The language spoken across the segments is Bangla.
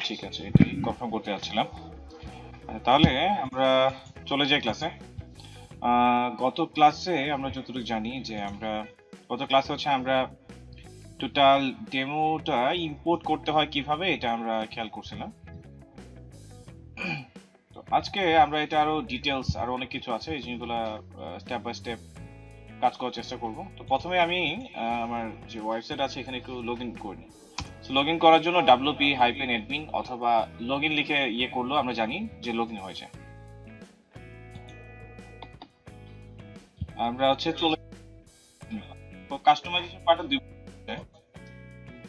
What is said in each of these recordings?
ঠিক আছে, এটাই কনফার্ম করতে যাচ্ছিলাম। তাহলে আমরা চলে যাই ক্লাসে। গত ক্লাসে আমরা যতটুকু জানি যে গত ক্লাসে হচ্ছে আমরা টোটাল ডেমোটা ইম্পোর্ট করতে হয় কিভাবে এটা আমরা খেয়াল করছিলাম। তো আজকে আমরা এটা আরো ডিটেলস আরো অনেক কিছু আছে, এই জিনিসগুলো স্টেপ বাই স্টেপ কাজ করার চেষ্টা করব। তো প্রথমে আমি আমার যে ওয়েবসাইট আছে এখানে একটু লগ ইন করে নিই। লগ ইন করার জন্য wp-admin অথবা লগ ইন লিখে করলেও আমরা জানি যে লগ ইন হয়েছে। আমরা হচ্ছে চলে তো কাস্টমাইজেশন পার্টটা দুই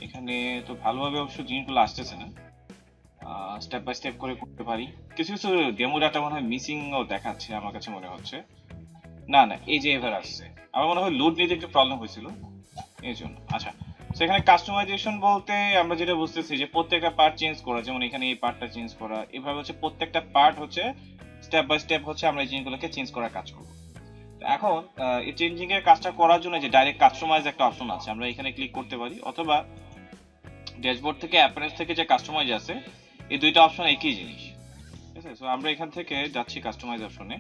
এখানে তো ভালোভাবে অবশ্য জিনিসগুলো আসতেছে না, স্টেপ বাই স্টেপ করে করতে পারি। কিছু কিছু ডেমো ডাটা মনে হয় মিসিং ও দেখাচ্ছে, আমার কাছে মনে হচ্ছে। না না, এই যে এবার আসছে, আমার মনে হয় লোড নিতে একটু প্রবলেম হয়েছিল এই জন্য। আচ্ছা, সেখানে কাস্টমাইজেশন বলতে আমরা যেটা বুঝতেছি যে প্রত্যেকটা পার্ট চেঞ্জ করা, যেমন এখানে এই পার্টটা চেঞ্জ করা, এভাবে হচ্ছে প্রত্যেকটা পার্ট হচ্ছে স্টেপ বাই স্টেপ হচ্ছে আমরা এই জিনিসগুলোকে চেঞ্জ করার কাজ করব। এখন এই চেঞ্জিং এর কাজটা করার জন্য যে ডাইরেক্ট কাস্টমাইজ একটা অপশন আছে, আমরা এখানে ক্লিক করতে পারি, অথবা ড্যাশবোর্ড থেকে অ্যাপারেন্স থেকে যে কাস্টমাইজ আছে, এই দুইটা অপশন একই জিনিস। ঠিক আছে, সো আমরা এখান থেকে যাচ্ছি কাস্টমাইজ অপশনে।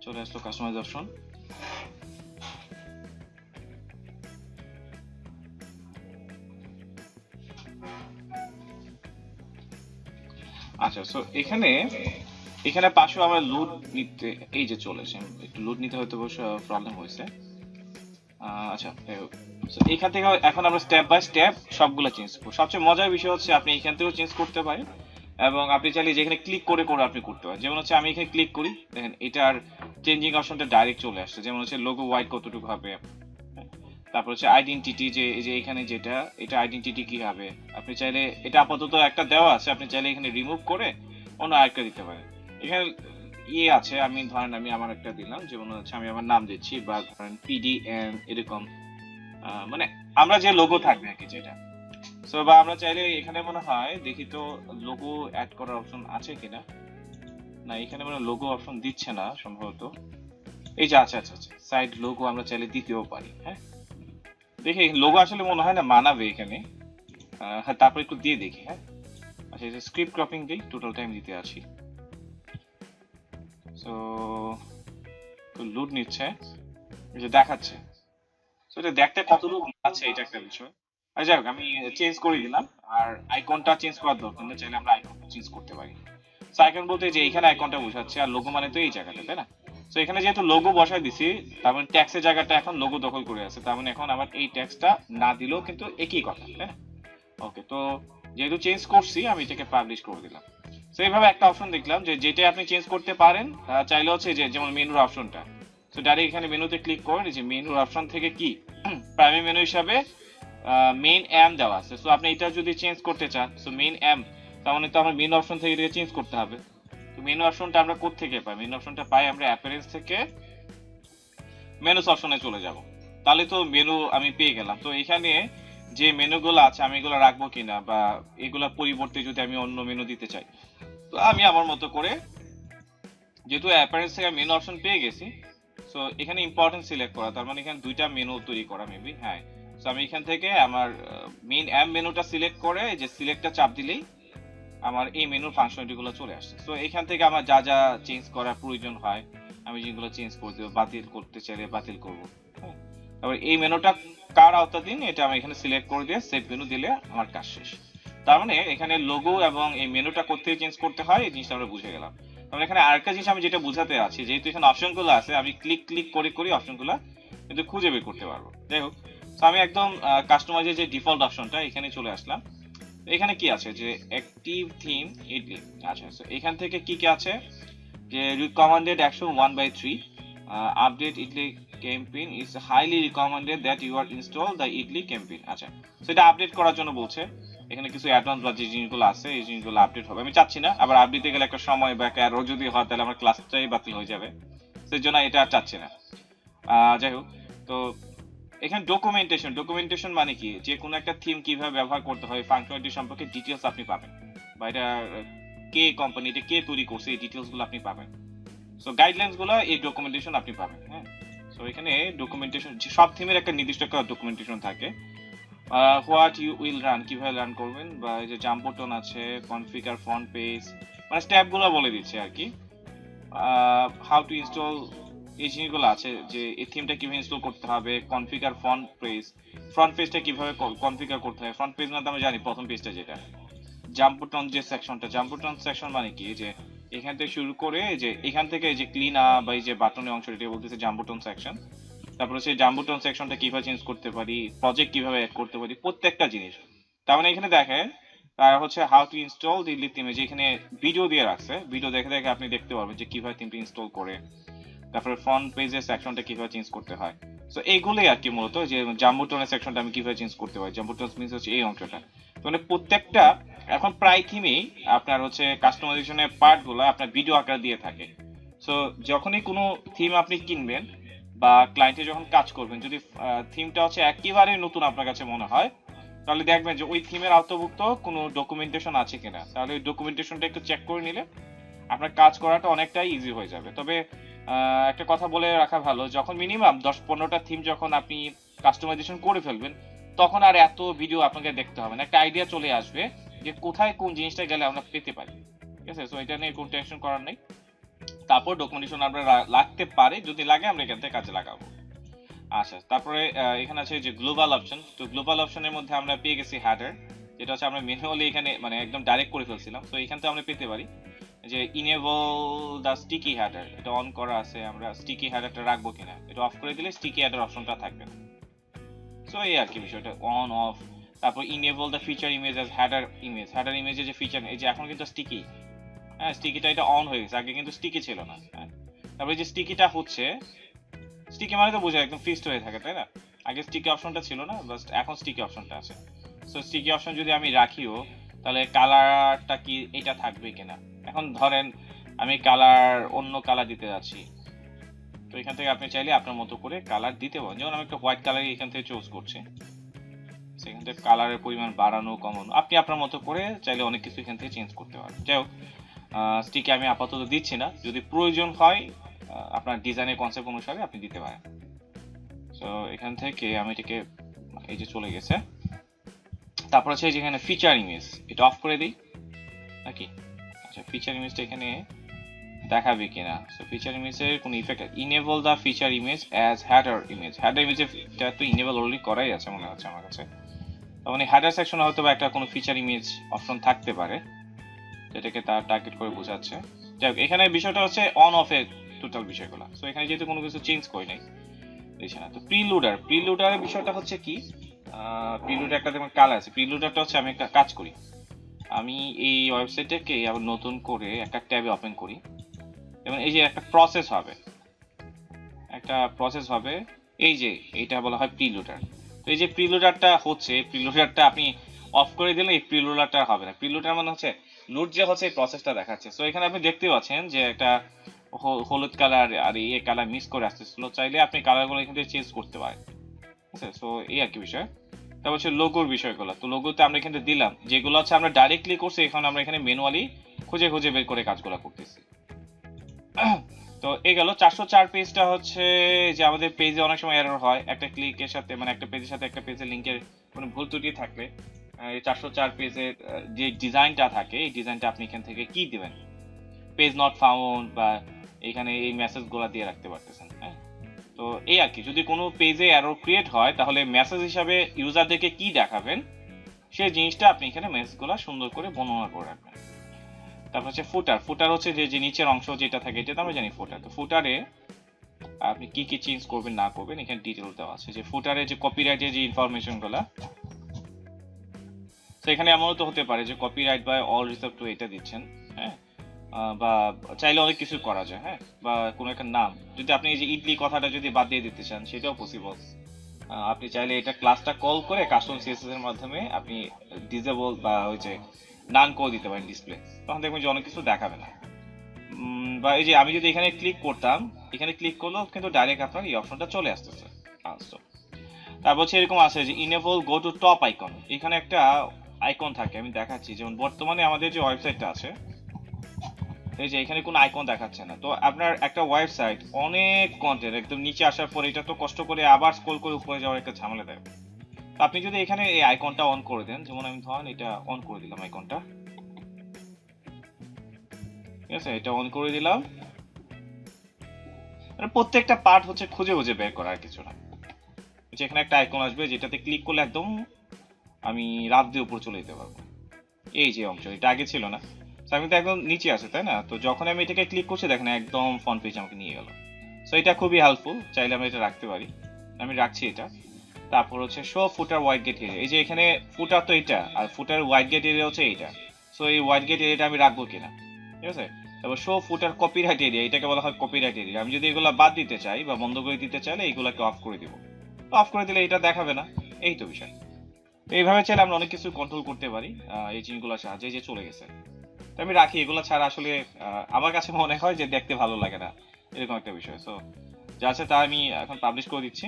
চলে আসলো কাস্টমাইজ অপশন। আচ্ছা, সো এখানে এখানে পাশেও আমরা লুট নিতে, এই যে চলে এসে একটু লুট নিতে হয়তো অবশ্য প্রবলেম হয়েছে। আচ্ছা, এখান থেকে এখন আমরা স্টেপ বাই স্টেপ সবগুলো চেঞ্জ করব। সবচেয়ে মজার বিষয় হচ্ছে আপনি এখান থেকেও চেঞ্জ করতে পারেন, এবং আপনি চাইলে যেখানে ক্লিক করে করে আপনি করতে পারেন। যেমন হচ্ছে আমি এখানে ক্লিক করি, দেখেন এটার চেঞ্জিং অপশনটা ডাইরেক্ট চলে আসছে। যেমন হচ্ছে লোগো ওয়াইড কতটুকু হবে, তারপর হচ্ছে আইডেন্টিটি, যে এই যে এখানে যেটা, এটা আইডেন্টিটি কি হবে। আপনি চাইলে এটা আপাতত একটা দেওয়া আছে, আপনি চাইলে এখানে রিমুভ করে অন্য আরেকটা দিতে পারেন। এখানে আছে, আমি ধরেন আমি আমার একটা দিলাম, যেমন হচ্ছে আমি আমার নাম দিচ্ছি, বা ধরেন পিডিএম এরকম, মানে আমরা যে লোগো থাকবে আর কি যেটা। সো বা আমরা চাইলে এখানে মনে হয় দেখি তো লোগো অ্যাড করার অপশন আছে কিনা। না, এখানে মানে লোগো অপশন দিচ্ছে না সম্ভবত। এই যে আচ্ছা আচ্ছা আচ্ছা, সাইড লোগো আমরা চাইলে দিতেও পারি। হ্যাঁ, দেখি লোগো আসলে মনে হয় না মানাবে এখানে। হ্যাঁ, তারপর একটু দিয়ে দেখি। হ্যাঁ, আচ্ছা, এই যে স্ক্রিপ্ট ক্রপিং দিই, টোটাল টাইম দিতে আছি। সো লুট নিচ্ছে, এই যে দেখাচ্ছে। সো এটা দেখতে কতটুকু আছে এটা একটা বিষয়। আর যাই হোক, আমি চেঞ্জ করে দিলাম। আর আইকনটা চেঞ্জ করার দরকার নেই, চাইলে আমরা আইকনটা চেঞ্জ করতে পারি। সো আইকন বলতে যে এখানে আইকনটা বোঝাচ্ছে, আর লোগো মানে তো এই জায়গাটা, তাই না? সো এখানে যেহেতু লোগো বসাই দিছি, তার মানে ট্যাক্সের জায়গাটা এখন লোগো দখল করে আছে, তার মানে এখন আমার এই ট্যাক্সটা না দিলেও কিন্তু একই কথা, তাই না? ওকে, তো যেহেতু চেঞ্জ করছি আমি এটাকে পাবলিশ করে দিলাম। তো এইভাবে একটা অপশন দেখলাম যে যেটা আপনি চেঞ্জ করতে পারেন। চাইলে হচ্ছে যে যেমন মেনুর অপশনটা, তো ডাইরেক্ট এখানে মেনুতে ক্লিক করেন, যে মেনুর অপশন থেকে কি প্রাইমারি মেনু হিসাবে মেইন এম দেওয়া আছে। সো আপনি এটা যদি চেঞ্জ করতে চান, সো মেইন এম, তার মানে তো আমার মেনু অপশন থেকে এটা চেঞ্জ করতে হবে। তো মেনু অপশনটা আমরা কোথা থেকে পাই? মেনু অপশনটা পাই আমরা অ্যাপিয়ারেন্স থেকে মেনুস অপশনে চলে যাব, তাহলে তো মেনু আমি পেয়ে গেলাম। তো এখানে যে মেনুগুলো আছে আমি এগুলো রাখবো কিনা, বা এগুলোর পরিবর্তে যদি আমি অন্য মেনু দিতে চাই, তো আমি আমার মতো করে, যেহেতু অ্যাপিয়ারেন্স থেকে মেনু অপশন পেয়ে গেছি, সো এখানে ইম্পর্টেন্ট সিলেক্ট করা, তার মানে এখানে দুইটা মেনু তৈরি করা মেবি। হ্যাঁ, সো আমি এখান থেকে আমার মেইন এম মেনুটা সিলেক্ট করে যে সিলেক্টটা চাপ দিলেই আমার এই মেনুর ফাংশনালিটি গুলো চলে আসছে। সো এখান থেকে আমার যা যা চেঞ্জ করার প্রয়োজন হয় আমি যেগুলো চেঞ্জ করে দেবো, বাতিল করতে চাইলে বাতিল করবো। হ্যাঁ, তারপর এই মেনুটা কার আওতাধীন এটা আমি এখানে সিলেক্ট করে দিয়ে সেভ মেনু দিলে আমার কাজ শেষ। তার মানে এখানে লোগো এবং এই মেনুটা কোথায় চেঞ্জ করতে হয় এই জিনিসটা আমরা বুঝে গেলাম। তারপরে এখানে আরেকটা জিনিস আমি যেটা বুঝাতে আছি, যেহেতু এখানে অপশনগুলো আছে, আমি ক্লিক ক্লিক করে করে অপশনগুলো কিন্তু খুঁজে বের করতে পারবো। যাই হোক, তো আমি একদম কাস্টমাইজের যে ডিফল্ট অপশনটা এখানে চলে আসলাম। এখানে কি আছে যে অ্যাক্টিভ থিম ইডলি। আচ্ছা, so এখান থেকে কি কি আছে, যে recommended action 1/3, update idly campaign is highly recommended that you are install the idly campaign. আচ্ছা, সেটা আপডেট করার জন্য বলছে। এখানে কিছু অ্যাডভান্স বা যে জিনিসগুলো আছে এই জিনিসগুলো আপডেট হবে, আমি চাচ্ছি না। আবার আপডেটে গেলে একটা সময় বা একটা এরর যদি হয় তাহলে আমার ক্লাসটাই বাতিল হয়ে যাবে, সেই জন্য এটা আর চাচ্ছি না। যাই হোক, তো এখানে ডকুমেন্টেশন মানে কি, যে কোনো একটা থিম কিভাবে ব্যবহার করতে হয় ফাংশনালিটি সম্পর্কে ডিটেইলস আপনি পাবেন, বা এটা কে কোম্পানি, এটা কে তৈরি করছে এই ডিটেইলস গুলো আপনি পাবেন। সো গাইডলাইনস গুলো এই ডকুমেন্টেশন আপনি পাবেন। হ্যাঁ, সো এখানে ডকুমেন্টেশন, সব থিমের একটা নির্দিষ্ট একটা ডকুমেন্টেশন থাকে। হোয়াট ইউ উইল রান, কিভাবে রান করবেন, বা এই যে জাম্প বাটন আছে, কনফিগার ফ্রন্ট পেজ, মানে স্টেপগুলো বলে দিচ্ছে আর কি। হাউ টু ইনস্টল, এই জিনিসগুলো আছে যে এই থিমটা কিভাবে ইনস্টল করতে হবে, কনফিগার ফ্রন্ট পেজটা কিভাবে কনফিগার করতে হবে। ফ্রন্ট পেজ মানে আমি জানি প্রথম পেজটা যেটা, জাম্প বাটন যে সেকশনটা, জাম্প বাটন সেকশন মানে কি, যে এখান থেকে শুরু করে যে এখান থেকে যে ক্লিন আপ বা এই যে বাটনের অংশ, এটা বলতেছে জাম্প বাটন সেকশন। তারপরে সেই জাম্প বাটন সেকশনটা কিভাবে চেঞ্জ করতে পারি, প্রজেক্ট কিভাবে অ্যাড করতে পারি, প্রত্যেকটা জিনিস। তার মানে এখানে দেখেন তার হচ্ছে হাউ টু ইনস্টল দিল্লি থিমে, যে এখানে ভিডিও দিয়ে রাখছে, ভিডিও দেখে দেখে আপনি দেখতে পারবেন যে কিভাবে থিমটা ইনস্টল করে। তারপরে ফ্রন্ট পেজের সেকশনটা কিভাবে চেঞ্জ করতে হয়। সো এইগুলোই আর কি মূলত, যে জাম্বুটনের সেকশনটা আমি কিভাবে চেঞ্জ করতে পারি। জাম্বুটন মিন্স হচ্ছে এই অংশটা। তো মানে প্রত্যেকটা এখন প্রায় থিমেই আপনার হচ্ছে কাস্টমাইজেশনের পার্টগুলো আপনার ভিডিও আকার দিয়ে থাকে। সো যখনই কোনো থিম আপনি কিনবেন বা ক্লায়েন্টে যখন কাজ করবেন, যদি থিমটা হচ্ছে একেবারে নতুন আপনার কাছে মনে হয়, তাহলে দেখবেন যে ওই থিমের আওতাভুক্ত কোনো ডকুমেন্টেশন আছে কিনা। তাহলে ওই ডকুমেন্টেশনটা একটু চেক করে নিলে আপনার কাজ করাটা অনেকটাই ইজি হয়ে যাবে। তবে একটা কথা বলে রাখা ভালো, যখন মিনিমাম 10-15টা থিম যখন আপনি কাস্টমাইজেশন করে ফেলবেন, তখন আর এত ভিডিও আপনাকে দেখতে হবে না, একটা আইডিয়া চলে আসবে যে কোথায় কোন জিনিসটা গেলে আমরা পেতে পারি। ঠিক আছে, সো এটা নিয়ে কোনো টেনশন করার নেই। তারপর ডকুমেন্টেশন আমরা লাগতে পারে, যদি লাগে আমরা এখান থেকে কাজে লাগাবো। আচ্ছা, তারপরে এখানে আছে যে গ্লোবাল অপশন। তো গ্লোবাল অপশনের মধ্যে আমরা পেয়ে গেছি হেডার, যেটা হচ্ছে আমরা ম্যানুয়ালি এখানে মানে একদম ডাইরেক্ট করে ফেলছিলাম। তো এখান থেকে আমরা পেতে পারি যে ইনেবল দ্য স্টিকি হেডার, এটা অন করা আছে, আমরা স্টিকি হেডারটা রাখবো কিনা। এটা অফ করে দিলে স্টিকি হেডার অপশনটা থাকবে না। সো এই আর কি বিষয়টা, অন অফ। তারপর enable the feature image as header image, header ইমেজের যে ফিচার, এই যে এখন কিন্তু স্টিকি, হ্যাঁ স্টিকিটা এটা অন হয়ে গেছে, আগে কিন্তু স্টিকি ছিল না। হ্যাঁ, তারপরে যে স্টিকিটা হচ্ছে, স্টিকি মানে তো বোঝা একদম ফিক্সড হয়ে থাকে, তাই না? আগে স্টিকি অপশনটা ছিল না, জাস্ট এখন স্টিকি অপশনটা আছে। সো স্টিকি অপশন যদি আমি রাখিও, তাহলে কালারটা কি এটা থাকবে কিনা। এখন ধরেন আমি কালার অন্য কালার দিতে যাচ্ছি, তো এখান থেকে আপনি চাইলে আপনার মতো করে কালার দিতে পারেন। যেমন আমি একটা হোয়াইট কালার এখান থেকে চুজ করছি, সেখান থেকে কালারের পরিমাণ বাড়ানো কমানো আপনি আপনার মতো করে চাইলে অনেক কিছু এখান থেকে চেঞ্জ করতে পারেন। যাই হোক, স্টিকি আমি আপাতত দিচ্ছি না, যদি প্রয়োজন হয় আপনার ডিজাইনের কনসেপ্ট অনুসারে আপনি দিতে পারেন। তো এখান থেকে আমি এটাকে, এই যে চলে গেছে। তারপর আছে যেখানে ফিচার ইমেজ, এটা অফ করে দিই নাকি? আচ্ছা, ফিচার ইমেজটা এখানে দেখাবে কিনা। সো ফিচার ইমেজের কোনো effect, enable the feature image as header image, header ইমেজে এটা তো ইনেবল অলরেডি করাই আছে মনে হচ্ছে আমার কাছে। তার মানে হেডার সেকশনে হয়তো বা একটা কোনো ফিচার ইমেজ অপশন থাকতে পারে, যেটাকে তার টার্গেট করে বোঝাচ্ছে। যাই হোক, এখানে বিষয়টা হচ্ছে অন অফ এর টোটাল বিষয়গুলো। সো এখানে যেহেতু কোনো কিছু চেঞ্জ করি নাই, না। তো প্রিলোডারের বিষয়টা হচ্ছে কি, প্রিলোডার একটা যেমন কালার আছে, প্রিলোডারটা হচ্ছে আমি একটা কাজ করি, আমি এই ওয়েবসাইটটাকে আবার নতুন করে একটা ট্যাবে ওপেন করি, এবং এই যে একটা প্রসেস হবে, এই যে এইটা বলা হয় প্রিলোডার। তো এই যে প্রিলোডারটা হচ্ছে, প্রিলোডারটা আপনি অফ করে দিলে এই প্রিলোডারটা হবে না। প্রিলোডার মানে হচ্ছে লোড যে হচ্ছে এই প্রসেসটা দেখাচ্ছে। সো এখানে আপনি দেখতে পাচ্ছেন যে একটা হলুদ কালার আর এই কালার মিক্স করে আসতেছিল, চাইলে আপনি কালারগুলো এখান থেকে চেঞ্জ করতে পারেন। ঠিক আছে, সো এই আর কি বিষয়। তারপর হচ্ছে লোগোর বিষয়গুলো। তো লোগোতে আমরা এখানে দিলাম, যেগুলো হচ্ছে আমরা ডাইরেক্টলি করছি, এখন আমরা এখানে ম্যানুয়ালি খুঁজে খুঁজে বের করে কাজগুলো করতেছি। তো এই গেল 404 পেজটা হচ্ছে যে আমাদের পেজে অনেক সময় এরর হয়, একটা ক্লিকের সাথে মানে একটা পেজের সাথে একটা পেজের লিংকের কোনো ভুল ত্রুটি থাকলে এই 404 পেজের যে ডিজাইনটা থাকে, এই ডিজাইনটা আপনি এখান থেকে কি দিবেন, পেজ নট ফাউন্ড বা এখানে এই মেসেজগুলো দিয়ে রাখতে পারতেছেন। হ্যাঁ, তো এই আর কি, যদি কোনো পেজে এরর ক্রিয়েট হয় তাহলে মেসেজ হিসাবে ইউজারদেরকে কি দেখাবেন সেই জিনিসটা আপনি এখানে মেসেজগুলো সুন্দর করে বর্ণনা করে রাখবেন। তারপর হচ্ছে ফুটার হচ্ছে যে নিচের অংশ যেটা থাকে, এটা তো আমরা জানি ফুটার। তো ফুটারে আপনি কি কি চেঞ্জ করবেন না করবেন এখানে ডিটেল দেওয়া আছে, যে ফুটারে যে কপিরাইটের যে ইনফরমেশন গুলা, তো এখানে এমনও তো হতে পারে যে copyright by all reserve to এটা দিচ্ছেন। হ্যাঁ, বা চাইলে অনেক কিছু করা যায়। হ্যাঁ, বা কোনো একটা নাম যদি আপনি এই যে ইডলি কথাটা যদি বাদ দিয়ে দিতে চান, সেটাও পসিবল। আপনি চাইলে এটা ক্লাসটা কল করে কাস্টম সিএসএস এর মাধ্যমে আপনি ডিসেবল বা ওই যে নান করে দিতে পারেন ডিসপ্লে, তখন দেখবেন যে অনেক কিছু দেখাবে না। বা এই যে আমি যদি এখানে ক্লিক করতাম, এখানে ক্লিক করলেও কিন্তু ডাইরেক্ট আপনার এই অপশনটা চলে আসতেছে। তারপর হচ্ছে এরকম আছে যে enable go to top icon, এখানে একটা আইকন থাকে, আমি দেখাচ্ছি। যেমন বর্তমানে আমাদের যে ওয়েবসাইটটা আছে, এই যে এখানে কোনো আইকন দেখাচ্ছে না। তো আপনার একটা ওয়েবসাইট অনেক কন্টেন্ট একদম নিচে আসার পর এটা তো কষ্ট করে আবার স্ক্রল করে উপরে যাওয়ার একটা ঝামেলা দেয়। আপনি যদি এখানে এই আইকনটা অন করে দেন, যেমন আমি ধরেন এটা অন করে দিলাম আইকনটা, ঠিক আছে, এটা অন করে দিলাম। প্রত্যেকটা পার্ট হচ্ছে খুঁজে খুঁজে বের করার কিছু না। এখানে একটা আইকন আসবে যেটাতে ক্লিক করলে একদম আমি রাত দিয়ে উপর চলে যেতে পারবো। এই যে অংশ, এটা আগে ছিল না, আমি তো একদম নিচে আছে তাই না? তো যখন আমি এটাকে ক্লিক করছি দেখেন একদম ফ্রন্ট পেজ আমাকে নিয়ে গেল। সো এটা খুবই হেল্পফুল, চাইলে আমরা এটা রাখতে পারি, আমি রাখছি এটা। তারপর হচ্ছে শো ফুটার হোয়াইট গেট এরিয়া, এই যে এখানে ফুটার তো এটা, আর ফুটার হোয়াইট গেট এরিয়া হচ্ছে এইটা। সো এই হোয়াইট গেট এরিয়াটা আমি রাখবো কিনা, ঠিক আছে। তারপর শো ফুটার কপিরাইট এরিয়া, এটাকে বলা হয় কপিরাইট এরিয়া। আমি যদি এগুলো বাদ দিতে চাই বা বন্ধ করে দিতে চাইলে এইগুলোকে অফ করে দিব, অফ করে দিলে এটা দেখাবে না, এই তো বিষয়। তো এইভাবে চাইলে আমরা অনেক কিছু কন্ট্রোল করতে পারি এই জিনিসগুলোর সাহায্যে। যে চলে গেছে, তো আমি রাখি, এগুলো ছাড়া আসলে আমার কাছে মনে হয় যে দেখতে ভালো লাগে না, এরকম একটা বিষয়। সো যা আছে তা আমি এখন পাবলিশ করে দিচ্ছি।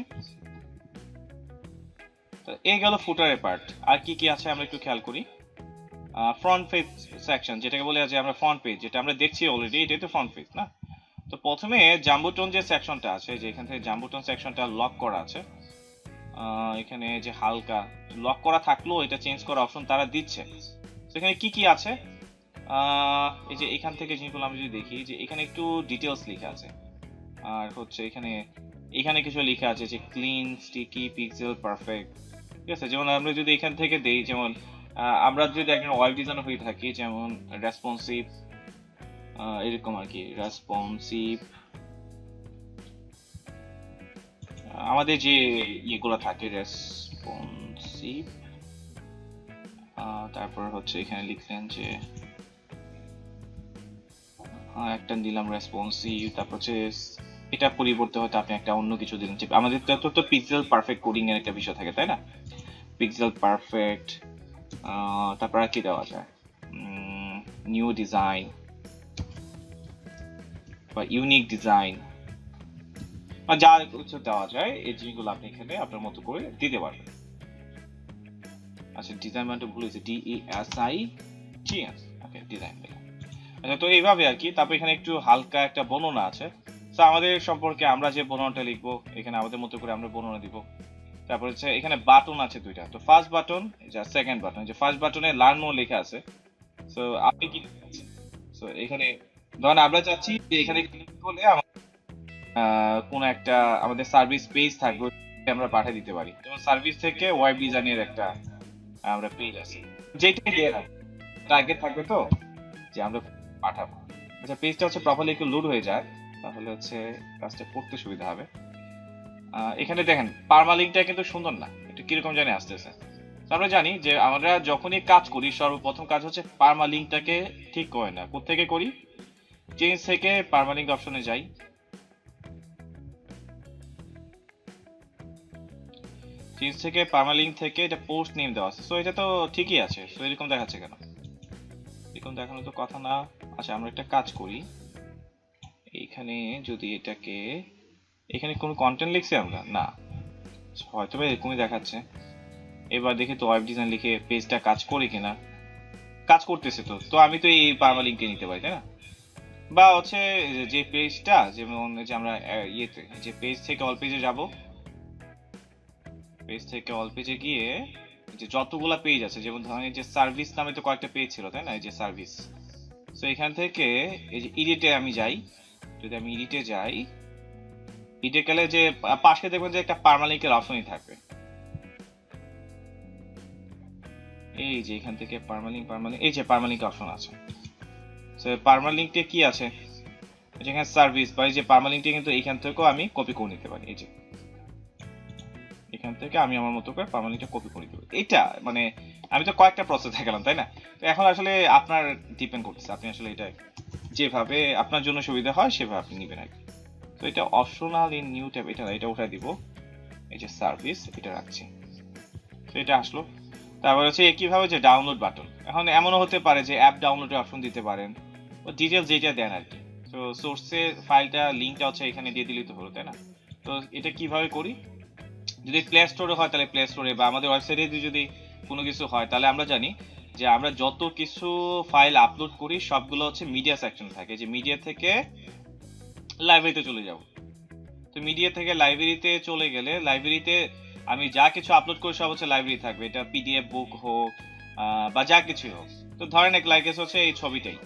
তো এই গেল ফুটারের পার্ট। আর কি কি আছে আমরা একটু খেয়াল করি। ফ্রন্ট পেজ সেকশন, যেটাকে বলে যে আমরা ফ্রন্ট পেজ, যেটা আমরা দেখছি অলরেডি, এটাই তো ফ্রন্ট পেজ না? তো প্রথমে জাম্বুটন যে সেকশনটা আছে, যে এখান থেকে জাম্বুটন সেকশনটা লক করা আছে, এখানে যে হালকা লক করা থাকলেও এটা চেঞ্জ করার অপশন তারা দিচ্ছে। সেখানে কি কি আছে, এই যে এখান থেকে জিনিসগুলো আমি যদি দেখি, যে এখানে একটু ডিটেলস লেখা আছে, আর হচ্ছে এখানে এখানে কিছু লেখা আছে যে ক্লিন, স্টিকি, পিক্সেল, পারফেক্ট, ঠিক আছে। যেমন আমরা যদি এখান থেকে দেই, যেমন আমরা যদি একজন ওয়েব ডিজাইনার হয়ে থাকি, যেমন রেসপন্সিভ, এরকম আর কি, রেসপন্সিভ, আমাদের যে ইয়েগুলো থাকে রেসপন্সিভ, তারপর হচ্ছে এখানে লিখলেন যে একটা দিলাম রেসপন্সিভ, তারপর হচ্ছে এটা পরিবর্তে হয়তো আপনি একটা অন্য কিছু দিলেন। আমাদের তো পিক্সেল পারফেক্ট কোডিং এর একটা বিষয় থাকে তাই না? পিক্সেল পারফেক্ট, তারপর আর কি দেওয়া যায়, নিউ ডিজাইন বা ইউনিক ডিজাইন, বা যা কিছু দেওয়া যায় এই জিনিসগুলো আপনি এখানে আপনার মতো করে দিতে পারবেন। আচ্ছা, ডিজাইন মানে ভুল হয়েছে, DESIGN, ওকে, ডিজাইন। আচ্ছা, তো এইভাবে আর কি। তারপর এখানে একটু হালকা একটা বর্ণনা আছে, তো আমাদের সম্পর্কে আমরা যে বর্ণনাটা লিখবো এখানে আমাদের মতো করে আমরা বর্ণনা দিব। তারপর হচ্ছে এখানে বাটন আছে দুইটা, তো ফার্স্ট বাটন, যা সেকেন্ড বাটন। যে ফার্স্ট বাটনে লার্ন মোর লেখা আছে, সো আপনি কি, সো এখানে ধরেন আমরা চাচ্ছি যে এখানে ক্লিক করলে কোন একটা আমাদের সার্ভিস পেজ থাকবে, আমরা পাঠিয়ে দিতে পারি। যেমন সার্ভিস থেকে ওয়েব ডিজাইনের একটা আমরা পেজ আছে, যেটাই দিয়ে রাখবো টার্গেট থাকবে, তো যে আমরা পাঠাবো। আচ্ছা, পেজটা হচ্ছে প্রপারলি একটু লোড হয়ে যায়, তাহলে হচ্ছে কাজটা করতে সুবিধা হবে। এখানে দেখেন পারমালিংকটা কিন্তু সুন্দর না, একটু কিরকম জানি আসতেছে। আমরা জানি যে আমরা যখনই কাজ করি সর্বপ্রথম কাজ হচ্ছে পারমালিংকটাকে ঠিক করে না। কোত্থেকে করি? চেঞ্জ থেকে পারমালিংক অপশনে যাই, চেঞ্জ থেকে পারমালিংক থেকে এটা পোস্ট নেম দেওয়া আছে, সো এটা তো ঠিকই আছে। সো এরকম দেখাচ্ছে কেন? এরকম দেখানো তো কথা না। আচ্ছা, আমরা একটা কাজ করি, এইখানে যদি এটাকে, এখানে কোনো কন্টেন্ট লিখছি আমরা না, হয়তো বা এরকমই দেখাচ্ছে। এবার দেখি তো ওয়েব ডিজাইন লিখে পেজটা কাজ করে কিনা। কাজ করতেছে তো, তো আমি তো এই পারমালিংকে নিতে পারি তাই না? বা হচ্ছে যে পেজটা, যেমন যে আমরা ইয়েতে যে পেজ থেকে অল পেজে যাব, পেজ থেকে অল পেজে গিয়ে যে যতগুলা পেজ আছে, যেমন ধরেন যে সার্ভিস নামে তো কয়েকটা পেজ ছিল তাই না, এই যে সার্ভিস। তো এখান থেকে এই যে এডিটে আমি যাই, যদি আমি এডিটে যাই, এডিটে গেলে যে পাশে দেখবেন যে একটা পারমালিংকের অপশনই থাকবে, এই যে এখান থেকে পারমালিংক, এই যে পারমালিংক অপশন আছে। তো পারমালিংকটা কি আছে, যেখানে সার্ভিস বা এই যে পারমালিংকটা কিন্তু এখান থেকেও আমি কপি করে নিতে পারি। এই যে এখান থেকে আমি আমার মতো করে পারমালিংকটা কপি করে নিতে পারি। এটা মানে আমি তো কয়েকটা প্রসেস দেখালাম তাই না? তো এখন আসলে আপনার ডিপেন্ড করতেছে, আপনি আসলে এটা যেভাবে আপনার জন্য সুবিধা হয় সেভাবে আপনি নেবেন আর কি। তো এটা অপশনাল ইন নিউ ট্যাব, এটা উঠাই দিব, এই যে সার্ভিস এটা রাখছি। তো এটা আসলো। তারপর হচ্ছে একইভাবে যে ডাউনলোড বাটন, এখন এমনও হতে পারে যে অ্যাপ ডাউনলোডের অপশন দিতে পারেন, ও ডিটেলস যেটা দেন আর কি। তো সোর্সের ফাইলটা লিঙ্কটা হচ্ছে এখানে দিয়ে দিলেই তো হলো তাই না? তো এটা কিভাবে করি, যদি প্লে স্টোরে হয় তাহলে প্লে স্টোরে, বা আমাদের ওয়েবসাইটে যদি কোনো কিছু হয় তাহলে আমরা জানি যে আমরা যত কিছু ফাইল আপলোড করি সবগুলো হচ্ছে মিডিয়া সেকশন থাকে, যে মিডিয়া থেকে লাইব্রেরিতে চলে যাব। তো মিডিয়া থেকে লাইব্রেরিতে চলে গেলে লাইব্রেরিতে আমি যা কিছু আপলোড করি সব হচ্ছে লাইব্রেরি থাকবে, এটা পিডিএফ বুক হোক বা যা কিছুই হোক। তো ধরেন এক লাইকেস হচ্ছে এই ছবিটাই,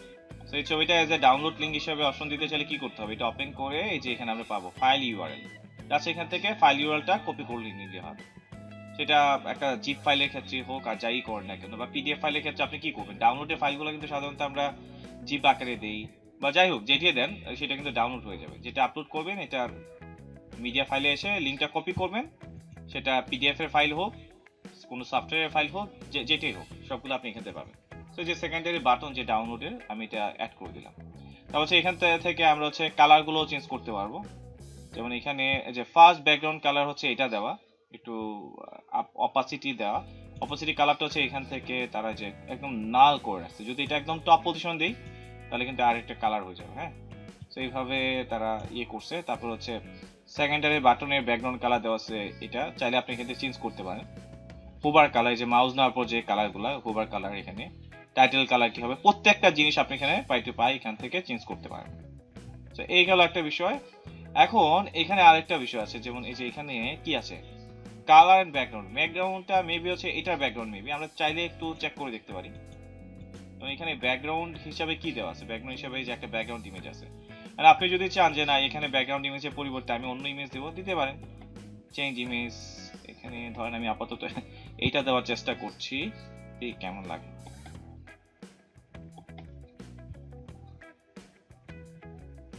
তো এই ছবিটা এজ এ ডাউনলোড লিঙ্ক হিসেবে অপশন দিতে চাইলে কি করতে হবে, এটা ওপেন করে এই যে এখানে আমরা পাবো ফাইল ইউআরএল, আচ্ছা এখান থেকে ফাইল ইউআরএলটা কপি করে নিতে হবে। সেটা একটা জিপ ফাইলের ক্ষেত্রে হোক আর যাই করেন না কেন, বা পিডিএফ ফাইলের ক্ষেত্রে আপনি কি করবেন, ডাউনলোডের ফাইলগুলো কিন্তু সাধারণত আমরা জিপ আকারে দেই বা যাই হোক যেটিয়ে দেন, সেটা কিন্তু ডাউনলোড হয়ে যাবে। যেটা আপলোড করবেন এটা মিডিয়া ফাইলে এসে লিঙ্কটা কপি করবেন, সেটা পিডিএফ এর ফাইল হোক, কোনো সফটওয়্যারের ফাইল হোক, যেটাই হোক সবগুলো আপনি এখানে পাবেন। তো যে সেকেন্ডারি বাটন যে ডাউনলোডের, আমি এটা অ্যাড করে দিলাম। তারপর হচ্ছে এখান থেকে আমরা হচ্ছে কালারগুলো চেঞ্জ করতে পারবো। যেমন এখানে যে ফার্স্ট ব্যাকগ্রাউন্ড কালার হচ্ছে এটা দেওয়া, একটু অপাসিটি দেওয়া। অপাসিটি কালারটা হচ্ছে এখান থেকে তারা যে একদম নাল করে রাখছে, যদি এটা একদম টপ পজিশন দিই তাহলে কিন্তু আরেকটা কালার হয়ে যাবে। হ্যাঁ, তো এইভাবে তারা করছে। তারপর হচ্ছে সেকেন্ডারি বাটনের ব্যাকগ্রাউন্ড কালার দেওয়া আছে, এটা চাইলে আপনি এখানে চেঞ্জ করতে পারেন। হোভার কালার, যে মাউস নেওয়ার পর যে কালারগুলো হোভার কালার, এখানে টাইটেল কালার কি হবে, প্রত্যেকটা জিনিস আপনি এখানে পাই টু পাই এখান থেকে চেঞ্জ করতে পারেন। তো এই গেল একটা বিষয়। এখন এখানে আরেকটা বিষয় আছে, যেমন এই যে এখানে কি আছে, কালার এন্ড ব্যাকগ্রাউন্ড। ব্যাকগ্রাউন্ডটা মেবি হচ্ছে এটার ব্যাকগ্রাউন্ড, মেবি আমরা চাইলে একটু চেক করে দেখতে পারি। তো এখানে ব্যাকগ্রাউন্ড হিসাবে কি দেওয়া আছে, ব্যাকগ্রাউন্ড হিসাবে যে একটা ব্যাকগ্রাউন্ড ইমেজ আছে। আর আপনি যদি চান যে না এখানে ব্যাকগ্রাউন্ড ইমেজের পরিবর্তে আমি অন্য ইমেজ দেবো, দিতে পারেন। চেঞ্জ ইমেজ, এখানে ধরেন আমি আপাতত এইটা দেওয়ার চেষ্টা করছি, এই কেমন লাগে।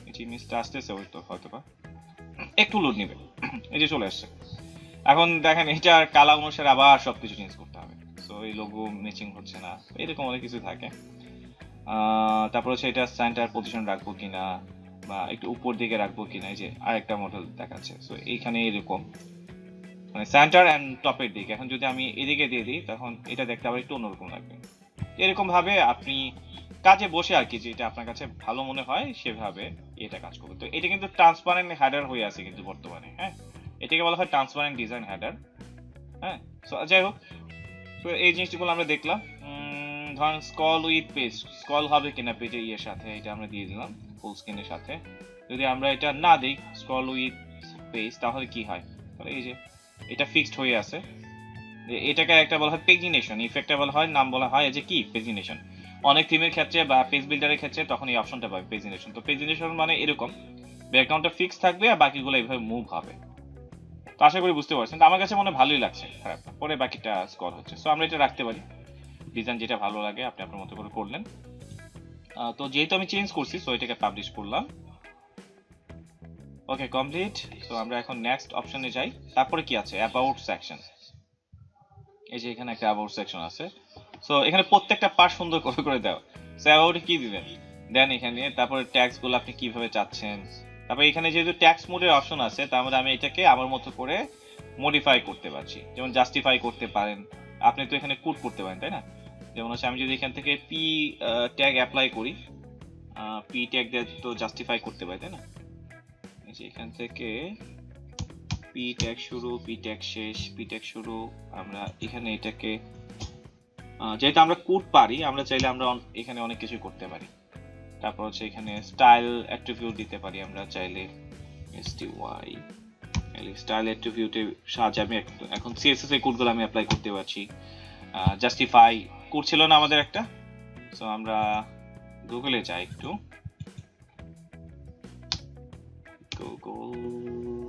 এই ইমেজটা আসতেছে হয়তো বা একটু লোড নেবে, এই যে চলে আসছে। এখন দেখেন এটার কালার অনুসারে আবার সবকিছু চেঞ্জ করতে হবে, সো এই লোগো ম্যাচিং হচ্ছে না, এরকম অনেক কিছু থাকে। তারপর হচ্ছে এটা সেন্টার পজিশন রাখবো কিনা বা একটু উপর দিকে রাখবো কিনা, এই যে আরেকটা মডেল দেখাচ্ছে। সো এইখানে এরকম মানে সেন্টার এন্ড টপের দিকে, এখন যদি আমি এদিকে দিয়ে দিই তখন এটা দেখতে আবার একটু অন্যরকম লাগবে। এরকম ভাবে আপনি কাজে বসে আর কি, যেটা আপনার কাছে ভালো মনে হয় সেভাবে এটা কাজ করবে। তো এটা কিন্তু ট্রান্সপারেন্ট হেডার হয়ে আছে কিন্তু বর্তমানে। হ্যাঁ, এটাকে বলা হয় ট্রান্সপারেন্ট ডিজাইন হেডার। হ্যাঁ, সো যাই হোক, তো এই জিনিসগুলো আমরা দেখলাম। ধরেন স্ক্রল উইথ পেজ, স্ক্রল হবে কিনা পেজের ইয়ের সাথে, এটা আমরা দিয়ে দিলাম ফুল স্ক্রিনের সাথে। যদি আমরা এটা না দিই স্ক্রল উইথ পেজ, তাহলে কি হয়, তাহলে এই যে এটা ফিক্সড হয়ে আছে। এটাকে একটা বলা হয় পেজিনেশন ইফেক্টটা বলা হয়, নাম বলা হয় যে কি পেজিনেশন। অনেক থিমের ক্ষেত্রে বা পেজ বিল্ডারের ক্ষেত্রে তখন এই অপশনটা পাবে পেজিনেশন। তো পেজিনেশন মানে এরকম ব্যাকগ্রাউন্ডটা ফিক্স থাকবে আর বাকিগুলো এইভাবে মুভ হবে। তো আশা করি বুঝতে পারছেন। তো আমার কাছে মনে ভালোই লাগছে, খারাপ না। পরে বাকিটা স্কোর হচ্ছে, সো আমরা এটা রাখতে পারি। ডিজাইন যেটা ভালো লাগে আপনি আপনার মতো করে করলেন। তো যেহেতু আমি চেঞ্জ করছি, সো এটাকে পাবলিশ করলাম। ওকে, কমপ্লিট। সো আমরা এখন নেক্সট অপশনে যাই। তারপরে কি আছে, অ্যাবাউট সেকশন। এই যে এখানে একটা অ্যাবাউট সেকশন আছে। সো এখানে প্রত্যেকটা পার্ট সুন্দর করে করে দাও। সো অ্যাবাউটে কি দিবেন দেন এখানে, তারপরে ট্যাক্স গুলো আপনি কিভাবে চাচ্ছেন। তারপর এখানে যেহেতু ট্যাক্স মোডের অপশন আছে, তার মধ্যে আমি এটাকে আমার মতো করে মডিফাই করতে পারছি। যেমন জাস্টিফাই করতে পারেন, আপনি তো এখানে কোড করতে পারেন, তাই না। যেমন হচ্ছে আমি যদি এখান থেকে পি ট্যাগ অ্যাপ্লাই করি, পি ট্যাগ দিয়ে তো জাস্টিফাই করতে পারি, তাই না। এই যে এখান থেকে পি ট্যাগ শুরু, পি ট্যাগ শেষ, পি ট্যাগ শুরু, আমরা এখানে এটাকে যেহেতু আমরা কোড পারি, আমরা চাইলে আমরা এখানে অনেক কিছু করতে পারি। তারপর হচ্ছে এখানে স্টাইল অ্যাট্রিবিউট দিতে পারি আমরা চাইলে, STY স্টাইল অ্যাট্রিবিউটের সাহায্যে আমি এখন CSS এর কোডগুলো আমি অ্যাপ্লাই করতে পারছি। জাস্টিফাই কোড ছিল না আমাদের একটা, সো আমরা গুগলে যাই একটু, google.com।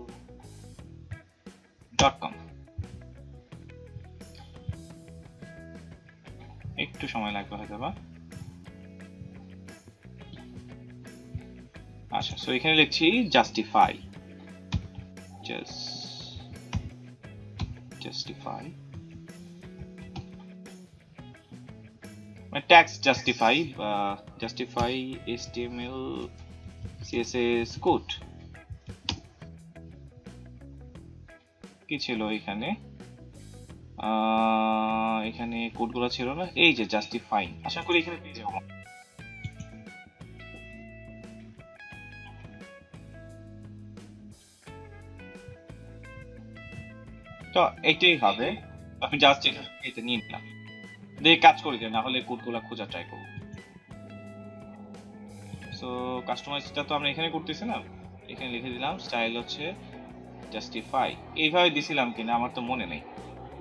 একটু সময় লাগবে হয়তো বা। আচ্ছা, সো এখানে লিখছি জাস্টিফাই, জাস্টিফাই মানে tax justify, justify HTML CSS code. কি ছিল এখানে, এখানে কোডগুলো ছিল না, এই যে জাস্টিফাই, আশা করি এখানে পেয়ে যাবো। তো এটাই হবে, আমি জাস্ট এটা নিয়ে নিলাম, দিয়ে কাজ করে দিই, না হলে কোডগুলো খোঁজা ট্রাই করব। সো কাস্টমাইজটা তো আমরা এখানে করতেছি না, এখানে লিখে দিলাম স্টাইল হচ্ছে জাস্টিফাই এইভাবে দিছিলাম কিনা আমার তো মনে নেই।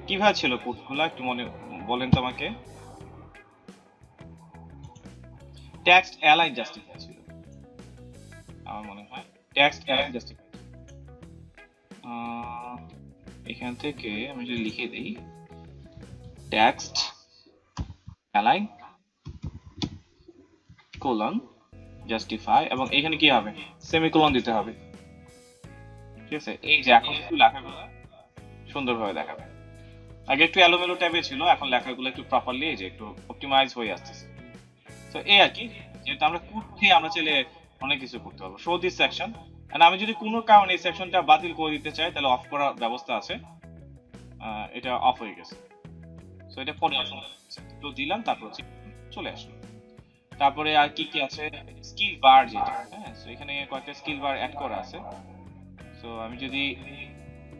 কিভাবে ছিল কোডগুলো একটু মনে বলেন তো আমাকে। টেক্সট অ্যালাইন জাস্টিফাই ছিল আমার মনে হয়, টেক্সট অ্যালাইন জাস্টিফাই। এখান থেকে আমি যদি লিখে দিই টেক্সট অ্যালাইন কোলন জাস্টিফাই, এবং এখানে কি হবে সেমিকোলন দিতে হবে, ঠিক আছে। এই যে এখন একটু লেখাগুলো সুন্দরভাবে দেখাবে, আগে একটু এলোমেলো টাইপের ছিল, এখন লেখাগুলো একটু প্রপারলি এই যে একটু অপটিমাইজ হয়ে আসতেছে। তো এই আর কি, যেহেতু আমরা কোড থেকে আমরা চাইলে অনেক কিছু করতে পারবো। শো দিস সেকশন, এন্ড আমি যদি কোনো কারণে এই সেকশনটা বাতিল করে দিতে চাই তাহলে অফ করার ব্যবস্থা আছে। এটা অফ হয়ে গেছে, সো এটা পরে তো দিলাম, তারপর চলে আসলো। তারপরে আর কি কি আছে, স্কিল বার যেটা, হ্যাঁ, সো এখানে কয়েকটা স্কিল বার অ্যাড করা আছে। সো আমি যদি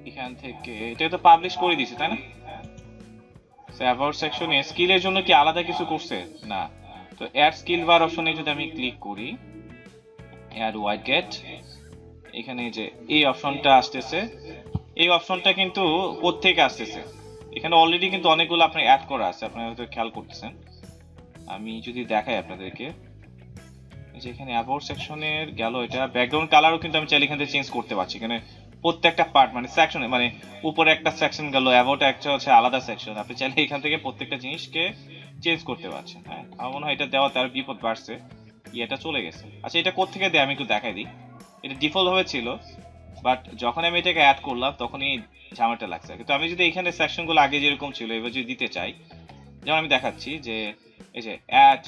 এখান থেকে এটা তো পাবলিশ করে দিয়েছি তাই না, সো অ্যাবাউট সেকশনে স্কিলের জন্য কি আলাদা কিছু করছে না, তো অ্যাড স্কিল বার অপশনে যদি আমি ক্লিক করি, অ্যাড ওয়াইড গেট, এখানে যে এই অপশনটা আসতেছে, এই অপশনটা কিন্তু কোত্থেকে আসতেছে, এখানে অলরেডি কিন্তু অনেকগুলো আপনার অ্যাড করা আছে, আপনারা হয়তো খেয়াল করতেছেন। আমি যদি দেখাই আপনাদেরকে, যেখানে অ্যাবাউট সেকশনের গেল, এটা ব্যাকগ্রাউন্ড কালারও কিন্তু আমি চাইলে এখান থেকে চেঞ্জ করতে পারছি। এখানে প্রত্যেকটা পার্ট মানে সেকশনে, মানে উপরে একটা সেকশন গেল, অ্যাবাউট একটা হচ্ছে আলাদা সেকশন, আপনি চাইলে এখান থেকে প্রত্যেকটা জিনিসকে চেঞ্জ করতে পারছেন। হ্যাঁ, আমার মনে হয় এটা দেওয়া তার বিপদ বাড়ছে, এটা চলে গেছে। আচ্ছা, এটা কোত্থেকে দেয় আমি একটু দেখাই দিই। এটা ডিফল্ট ভাবে ছিল, বাট যখন আমি এটাকে অ্যাড করলাম তখনই ঝামেলাটা লাগছে। কিন্তু আমি যদি এখানে সেকশনগুলো আগে যেরকম ছিল এবার যদি দিতে চাই, যেমন আমি দেখাচ্ছি যে এই যে অ্যাড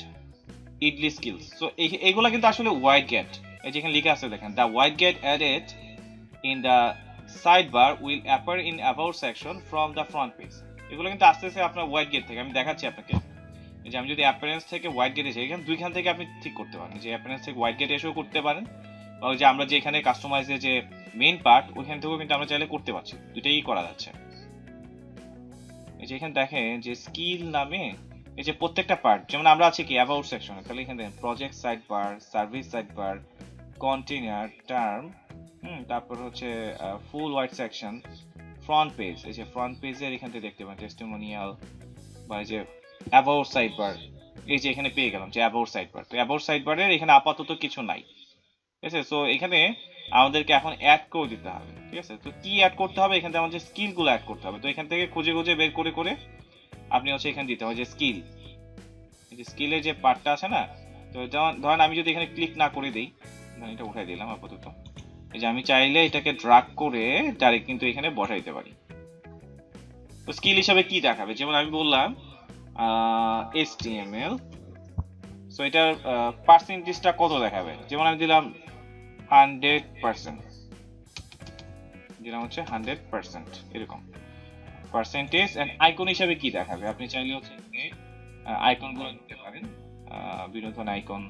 ইডলি স্কিলস, সো এইগুলা কিন্তু আসলে ওয়াইড গেট, এই যে এখানে লেখা আছে দেখেন, the widget added in the sidebar will appear in about section from the front page. এগুলো কিন্তু আস্তে আস্তে আপনার ওয়াইড গেট থেকে, আমি দেখাচ্ছি আপনাকে, যে আমি যদি অ্যাপিয়ারেন্স থেকে ওয়াইড গেট এসে, এখানে দুইখান থেকে আপনি ঠিক করতে পারেন, যে অ্যাপিয়ারেন্স থেকে ওয়াইড গেট এসেও করতে পারেন, বা ওই যে আমরা যে এখানে কাস্টমাইজের যে মেইন পার্ট ওইখান থেকেও কিন্তু আমরা চাইলে করতে পারছি, দুটাই করা যাচ্ছে। এই যে এখানে দেখেন যে স্কিল নামে এই যে প্রত্যেকটা পার্ট, যেমন আমরা আছি কি অ্যাবাউট সেকশনে, তাহলে এখানে দেখেন project side bar, service side bar, container term, তারপর হচ্ছে ফুল ওয়াইড সেকশন, ফ্রন্ট পেজ, এই যে ফ্রন্ট পেজের এখান থেকে দেখতে পাবেন টেস্টিমোনিয়াল, বা এই যে অ্যাবাউট সাইড বার, এই যে এখানে পেয়ে গেলাম যে অ্যাবাউট সাইড বার। তো অ্যাবাউট সাইড বারের এখানে আপাতত কিছু নাই, ঠিক আছে। সো এখানে আমাদেরকে এখন অ্যাড করে দিতে হবে, ঠিক আছে। তো কি অ্যাড করতে হবে, এখান থেকে আমাদের স্কিল গুলো অ্যাড করতে হবে। তো এখান থেকে খুঁজে খুঁজে বের করে করে আপনি হচ্ছে এখানে দিতে হবে যে স্কিল, এই যে স্কিলের যে পার্টটা আছে না, তো যেমন ধরেন আমি যদি এখানে ক্লিক না করে দিই, এটা উঠাই দিলাম আপাতত, এই যে আমি চাইলে এটাকে ড্রাগ করে ডাইরেক্ট কিন্তু এখানে বসাইতে পারি। তো স্কিল হিসাবে কি দেখাবে, যেমন আমি বললাম HTML, সো এটার পার্সেন্টেজটা কত দেখাবে, যেমন আমি দিলাম 100%, দিলাম হচ্ছে 100% এরকম পার্সেন্টেজ। এন্ড আইকন হিসাবে কি দেখাবে, আপনি চাইলে হচ্ছে আইকন গুলো দিতে পারেন, বিনোদন আইকন।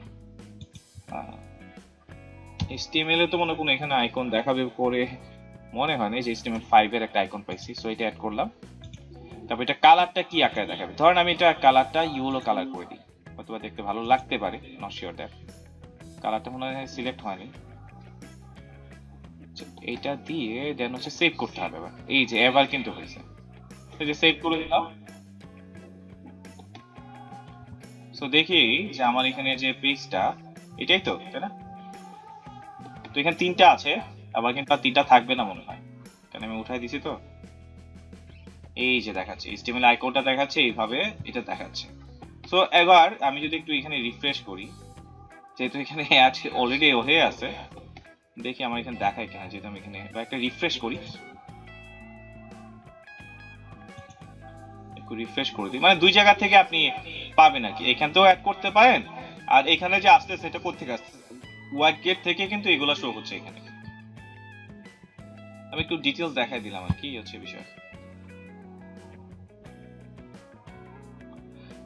HTML এ তো মনে কোনো এখানে আইকন দেখাবে করে মনে হয় না, যে HTML5 এর একটা আইকন পাইছি, সো এটা অ্যাড করলাম। তারপর এটা কালারটা কি আকারে দেখাবে, ধরেন আমি এটা কালারটা ইয়েলো কালার করে দিই, অথবা দেখতে ভালো লাগতে পারে, নট শিওর দ্যাট, কালারটা মনে হয় সিলেক্ট হয়নি। এইটা দিয়ে দেন হচ্ছে সেভ করতে হবে এবার, এই যে এবার কিন্তু হয়েছে, এই যে সেভ করে দিলাম। সো দেখি যে আমার এখানে যে পেজটা এটাই তো, তাই না? তো এখানে তিনটা আছে, আবার কিন্তু আর তিনটা থাকবে না মনে হয়, কারণ আমি উঠাই দিছি তো। এই যে দেখাচ্ছে HTML আইকনটা দেখাচ্ছে এইভাবে, এটা দেখাচ্ছে। সো এবার আমি যদি একটু এখানে রিফ্রেশ করি, যেহেতু এখানে অ্যাড অলরেডি হয়ে আছে, দেখি আমার এখানে দেখায় কিনা, যেহেতু আমি এখানে একটা রিফ্রেশ করি, একটু রিফ্রেশ করে দিই, মানে দুই জায়গা থেকে আপনি পাবেন আর কি, এখানতেও অ্যাড করতে পারেন, আর এখানে যে আসছে সেটা কোথেকে আসছে, ওয়াইড গেট থেকে কিন্তু এগুলা শো হচ্ছে এখানে। আমি একটু ডিটেইলস দেখাই দিলাম আর কি হচ্ছে বিষয়।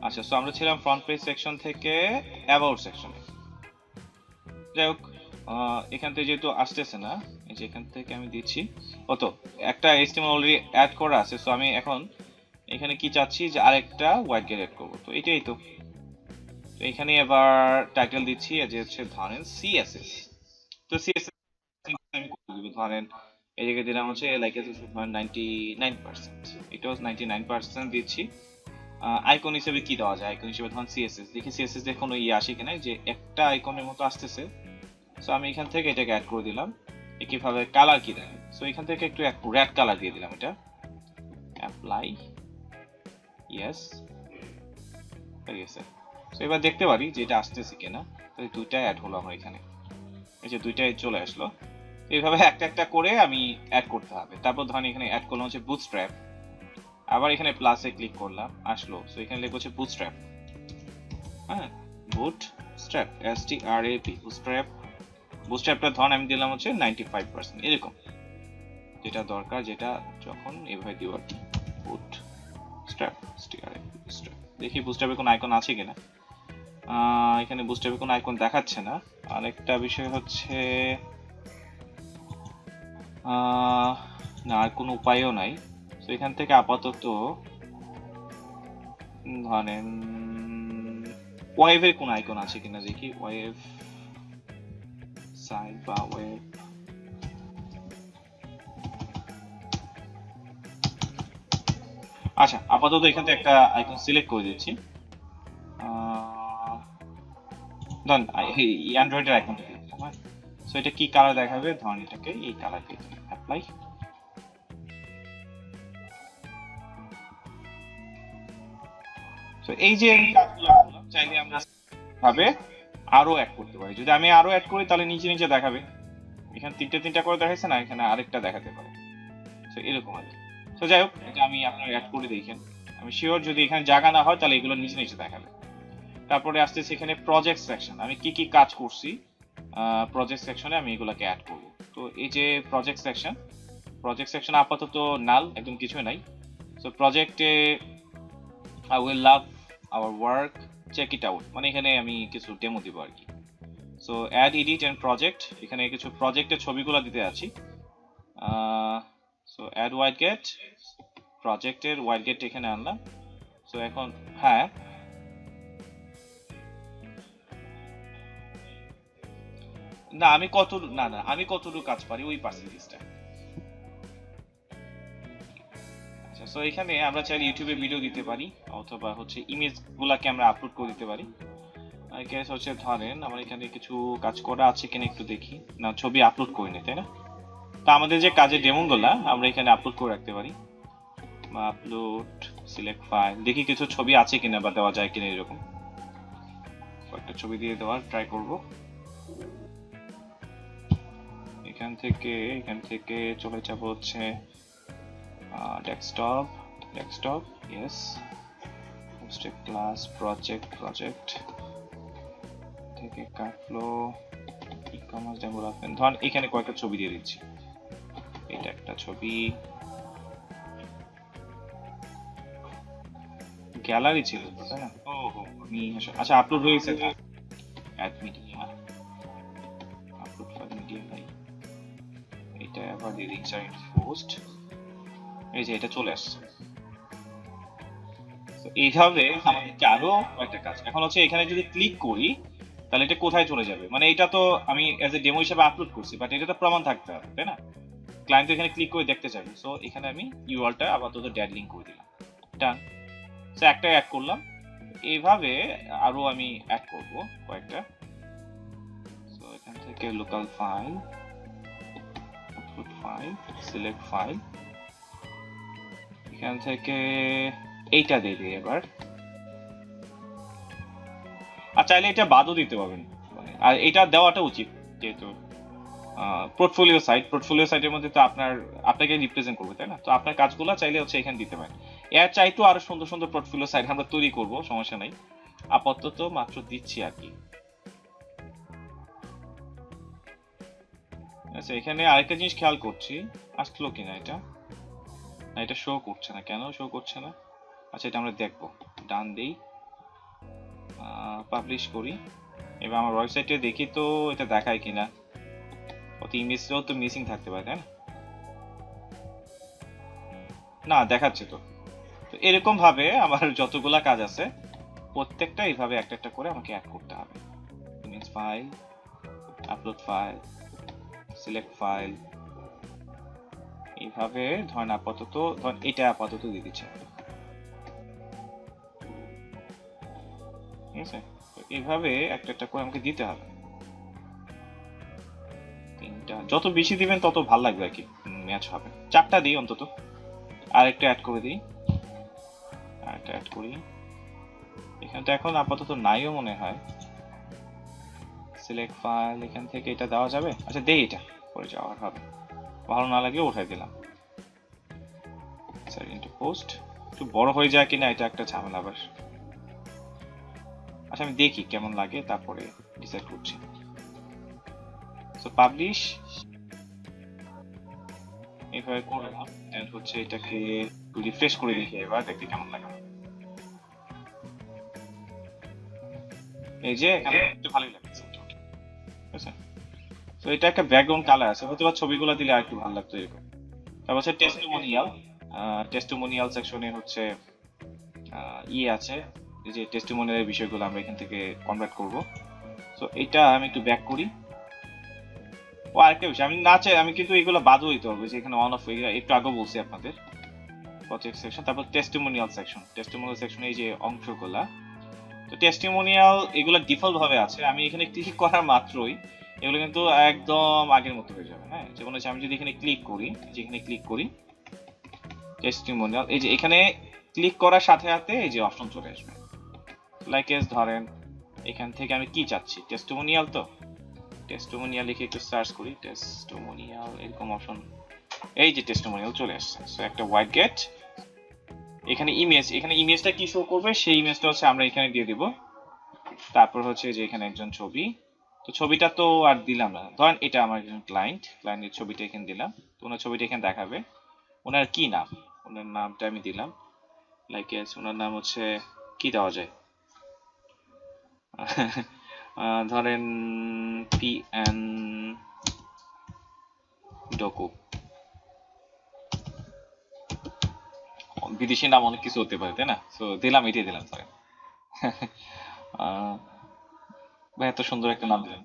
আচ্ছা, সো আমরা ছিলাম ফ্রন্ট পেজ সেকশন থেকে অ্যাবাউট সেকশনে। যাই হোক, এখান থেকে যেহেতু আসতেছে না, এই যে এখান থেকে আমি দিচ্ছি, কত একটা HTML অলরেডি অ্যাড করা আছে, সো আমি এখন এখানে কি চাচ্ছি যে আরেকটা ওয়াইড গেট অ্যাড করবো, তো এটাই তো। তো এখানে এবার টাইটেল দিচ্ছি যে হচ্ছে ধরেন CSS, তো CSS আমি করে দিব ধরেন এই জায়গায় দিলাম হচ্ছে লাইক 99%, এটা 99% দিচ্ছি। আইকন হিসেবে কি দেওয়া যায়, আইকন হিসেবে ধরুন সিএসএস, দেখি সিএসএস এর কোনো আসে কিনা, যে একটা আইকনের মতো আসতেছে। সো আমি এখান থেকে এটাকে অ্যাড করে দিলাম। একইভাবে কালার কি দেয়, সো এখান থেকে একটু রেড কালার দিয়ে দিলাম, এটা অ্যাপ্লাই, ইয়েস, হয়ে গেছে। সো এবার দেখতে পারি যে এটা আসতেছে কিনা। তো দুইটা অ্যাড হলো আমার এখানে, এই যে দুইটাই চলে আসলো। এইভাবে একটা একটা করে আমি অ্যাড করতে হবে। তারপর ধরেন এখানে অ্যাড করলাম হচ্ছে বুটস্ট্র্যাপ, আবার এখানে প্লাসে ক্লিক করলাম, আসলো। সো এখানে লিখবো হচ্ছে বুটস্ট্র্যাপ, হ্যাঁ, বুটস্ট্র্যাপ, STRAP, বুটস্ট্র্যাপ। বুটস্ট্র্যাপটা ধরেন আমি দিলাম হচ্ছে 95%, এরকম যেটা দরকার, যেটা যখন এভাবে দিব আর কি, বুটস্ট্র্যাপ, STRAP, বুটস্ট্র্যাপ। দেখি বুটস্ট্র্যাপে কোনো আইকন আছে কিনা। এখানে বুটস্ট্র্যাপে কোনো আইকন দেখাচ্ছে না। আরেকটা বিষয় হচ্ছে না, আর কোনো উপায়ও নাই। তো এখান থেকে আপাতত ধরেন ওয়েভের কোন আইকন আছে কিনা দেখি, ওয়েভ সাইড বা ওয়েভ, আচ্ছা আপাতত এখান থেকে একটা আইকন সিলেক্ট করে দিচ্ছি। ধরেন এই অ্যান্ড্রয়েডের আইকনটা দিয়ে দিলাম, হ্যাঁ। সো এটা কি কালার দেখাবে, ধরেন এটাকে এই কালার দিয়ে দিলাম, অ্যাপ্লাই। তো এই যে কাজগুলো করলাম, চাইলে আমরা ভাবে আরো অ্যাড করতে পারি। যদি আমি আরো অ্যাড করি তাহলে নিচে নিচে দেখাবে, এখানে তিনটা করে দেখাচ্ছে না, এখানে আরেকটা দেখাতে পারে। তো এরকম আর কি। তো যাই হোক, এটা আমি আপনার অ্যাড করে দেখেন, আমি শিওর যদি এখানে জায়গা না হয় তাহলে এগুলো নিচে নিচে দেখাবে। তারপরে আসতেছে এখানে প্রজেক্ট সেকশন, আমি কি কি কাজ করছি প্রজেক্ট সেকশনে আমি এগুলোকে অ্যাড করব। তো এই যে প্রজেক্ট সেকশন আপাতত নাল, একদম কিছুই নাই। সো প্রজেক্টে I will love our work, check it out, মানে এখানে আমি কিছু ডেমো দিব আর কি। So add, edit and project, এখানে কিছু প্রজেক্টের ছবিগুলো দিতে আছি। সো অ্যাড ওয়াইড গেট, প্রজেক্টের ওয়াইড গেট এখানে আনলাম। সো এখন হ্যাঁ, না আমি কত, না না আমি কতটুকু কাজ পারি ওই পার্সেন্টেজটা। আচ্ছা, সো এখানে আমরা চাইলে ইউটিউবে ভিডিও দিতে পারি, অথবা হচ্ছে ইমেজ গুলাকে আমরা আপলোড করে দিতে পারি। আই গেস হচ্ছে ধরেন আমার এখানে কিছু কাজ করা আছে কিনা একটু দেখি, না ছবি আপলোড করিনি তাই না। তো আমাদের যে কাজের ডেমো গুলা আমরা এখানে আপলোড করে রাখতে পারি, আপলোড, সিলেক্ট ফাইল, দেখি কিছু ছবি আছে কিনা বা দেওয়া যায় কিনা, এরকম একটা ছবি দিয়ে দেওয়ার ট্রাই করব। এখান থেকে চলে যাব হচ্ছে desktop, yes, hosted class, project থেকে কাটলো, ই কমার্স ডেভেলপমেন্ট, ধরুন এখানে কয়েকটা ছবি দিয়ে দিচ্ছি। এটা একটা ছবি, গ্যালারি ছিল তাই না, ও আমি আচ্ছা আপলোড হয়েছে, add media, upload file media ভাই, এটা আবার দিয়ে দিচ্ছি পোস্ট, এই যে এটা চলে আসছে। তো এইভাবে আমাদের আরো একটা কাজ, এখন হচ্ছে এখানে যদি ক্লিক করি তাহলে এটা কোথায় চলে যাবে, মানে এটা তো আমি এজ এ ডেমো হিসেবে আপলোড করছি, বাট এটা তো প্রমাণ থাকতে হবে তাই না, ক্লায়েন্ট এখানে ক্লিক করে দেখতে চাইবে। সো এখানে আমি ইউআরটা আপাতত ড্যাড লিংক করে দিলাম, ডান। সো একটা অ্যাড করলাম, এইভাবে আরো আমি অ্যাড করব কয়েকটা। সো এখান থেকে local file, upload file, select file, এখান থেকে এইটা দিয়ে দিই এবার। আর চাইলে এটা বাদও দিতে পারবেন, মানে আর এটা দেওয়াটা উচিত, যেহেতু পোর্টফোলিও সাইটের মধ্যে তো আপনাকে রিপ্রেজেন্ট করবে তাই না, তো আপনার কাজগুলো চাইলে হচ্ছে এখানে দিতে পারেন। এর চাইতো আরো সুন্দর সুন্দর পোর্টফোলিও সাইট আমরা তৈরি করব, সমস্যা নাই, আপাতত মাত্র দিচ্ছি আর কি। আচ্ছা, এখানে আরেকটা জিনিস খেয়াল করছি, আসলো কিনা এটা, না এটা শো করছে না, কেন শো করছে না, আচ্ছা এটা আমরা দেখবো, ডান দেই, পাবলিশ করি, এবার আমার ওয়েবসাইটে দেখি তো এটা দেখায় কিনা, কত ইমেজটাও তো মিসিং থাকতে পারে তাই না, না দেখাচ্ছে তো। তো এরকম ভাবে আমার যতগুলা কাজ আছে প্রত্যেকটা এইভাবে একটা একটা করে আমাকে অ্যাড করতে হবে, image file, upload file, select file, এইভাবে ধরেন আপাতত ধরেন এটা আপাতত দিয়ে দিচ্ছে, ঠিক আছে? তো এইভাবে একটা একটা করে আমাকে দিতে হবে। তিনটা যত বেশি দিবেন তত ভালো লাগবে আর কি, ম্যাচ হবে। চারটা দিই অন্তত, আর একটা অ্যাড করে দিই, আর একটা অ্যাড করি। এখানটা এখন আপাতত নাইও মনে হয়। সিলেক্ট ফাইল, এখান থেকে এটা দেওয়া যাবে? আচ্ছা দেই, এটা করে যাওয়ার হবে, ভালো না লাগে উঠাই দিলাম। স্যার ইন্টু পোস্ট একটু বড় হয়ে যায় কিনা এটা একটা ঝামেলা আবার। আচ্ছা আমি দেখি কেমন লাগে তারপরে ডিসাইড করছি। সো পাবলিশ এইভাবে করলাম, এন্ড হচ্ছে এটাকে একটু রিফ্রেশ করে দেখি এবার, দেখতে কেমন লাগে। এই যে এখানে একটু ভালোই লাগছে, ঠিক আছে? তো এটা একটা ব্যাকগ্রাউন্ড কালার আছে, হয়তো বা ছবিগুলো দিলে আর একটু ভালো লাগতো এরকম। তারপর হচ্ছে টেস্টিমোনিয়াল, টেস্টিমোনিয়াল সেকশনে হচ্ছে ইয়ে আছে, এই যে টেস্টিমোনিয়ালের বিষয়গুলো আমরা এখান থেকে কনভার্ট করব। সো এটা আমি একটু ব্যাক করি। ও আরেকটা বিষয়, আমি না চাই আমি কিন্তু এগুলো বাদও দিতে পারবো, যে এখানে অন অফ একটু আগে বলছি আপনাদের। প্রজেক্ট সেকশন, তারপর টেস্টিমোনিয়াল সেকশন, টেস্টিমোনিয়াল সেকশনে এই যে অংশগুলা, তো টেস্টিমোনিয়াল এগুলো ডিফল্ট ভাবে আছে, আমি এখানে ক্লিক করার মাত্রই এগুলো কিন্তু একদম আগের মতো হয়ে যাবে। হ্যাঁ, যেমন হচ্ছে আমি যদি এখানে ক্লিক করি, যেখানে ক্লিক করি টেস্টিমোনিয়াল, এই যে এখানে ক্লিক করার সাথে সাথে এই যে অপশন চলে আসবে। লাইক এস ধরেন এখান থেকে আমি কি চাচ্ছি, টেস্টিমোনিয়াল, তো টেস্টিমোনিয়াল লিখে একটু সার্চ করি, টেস্টিমোনিয়াল এরকম অপশন, এই যে টেস্টিমোনিয়াল চলে আসছে। সো একটা হোয়াইট গেট, এখানে ইমেজ, এখানে ইমেজটা কি শো করবে সেই ইমেজটা হচ্ছে আমরা এখানে দিয়ে দিব। তারপর হচ্ছে যে এখানে একজন ছবি, তো ছবিটা তো আর দিলাম না, ধরেন এটা আমার একজন ক্লায়েন্টের ছবিটা এখানে দিলাম, তো ওনার ছবিটা এখানে দেখাবে। ওনার কি নাম, ওনার নামটা আমি দিলাম, লাইক এস ওনার নাম হচ্ছে কি দেওয়া যায় ধরেন পি এন ডকু, বিদেশি নাম অনেক কিছু হতে পারে তাই না? তো দিলাম, এটাই দিলাম স্যার। ভাই এত সুন্দর একটা নাম দিলাম।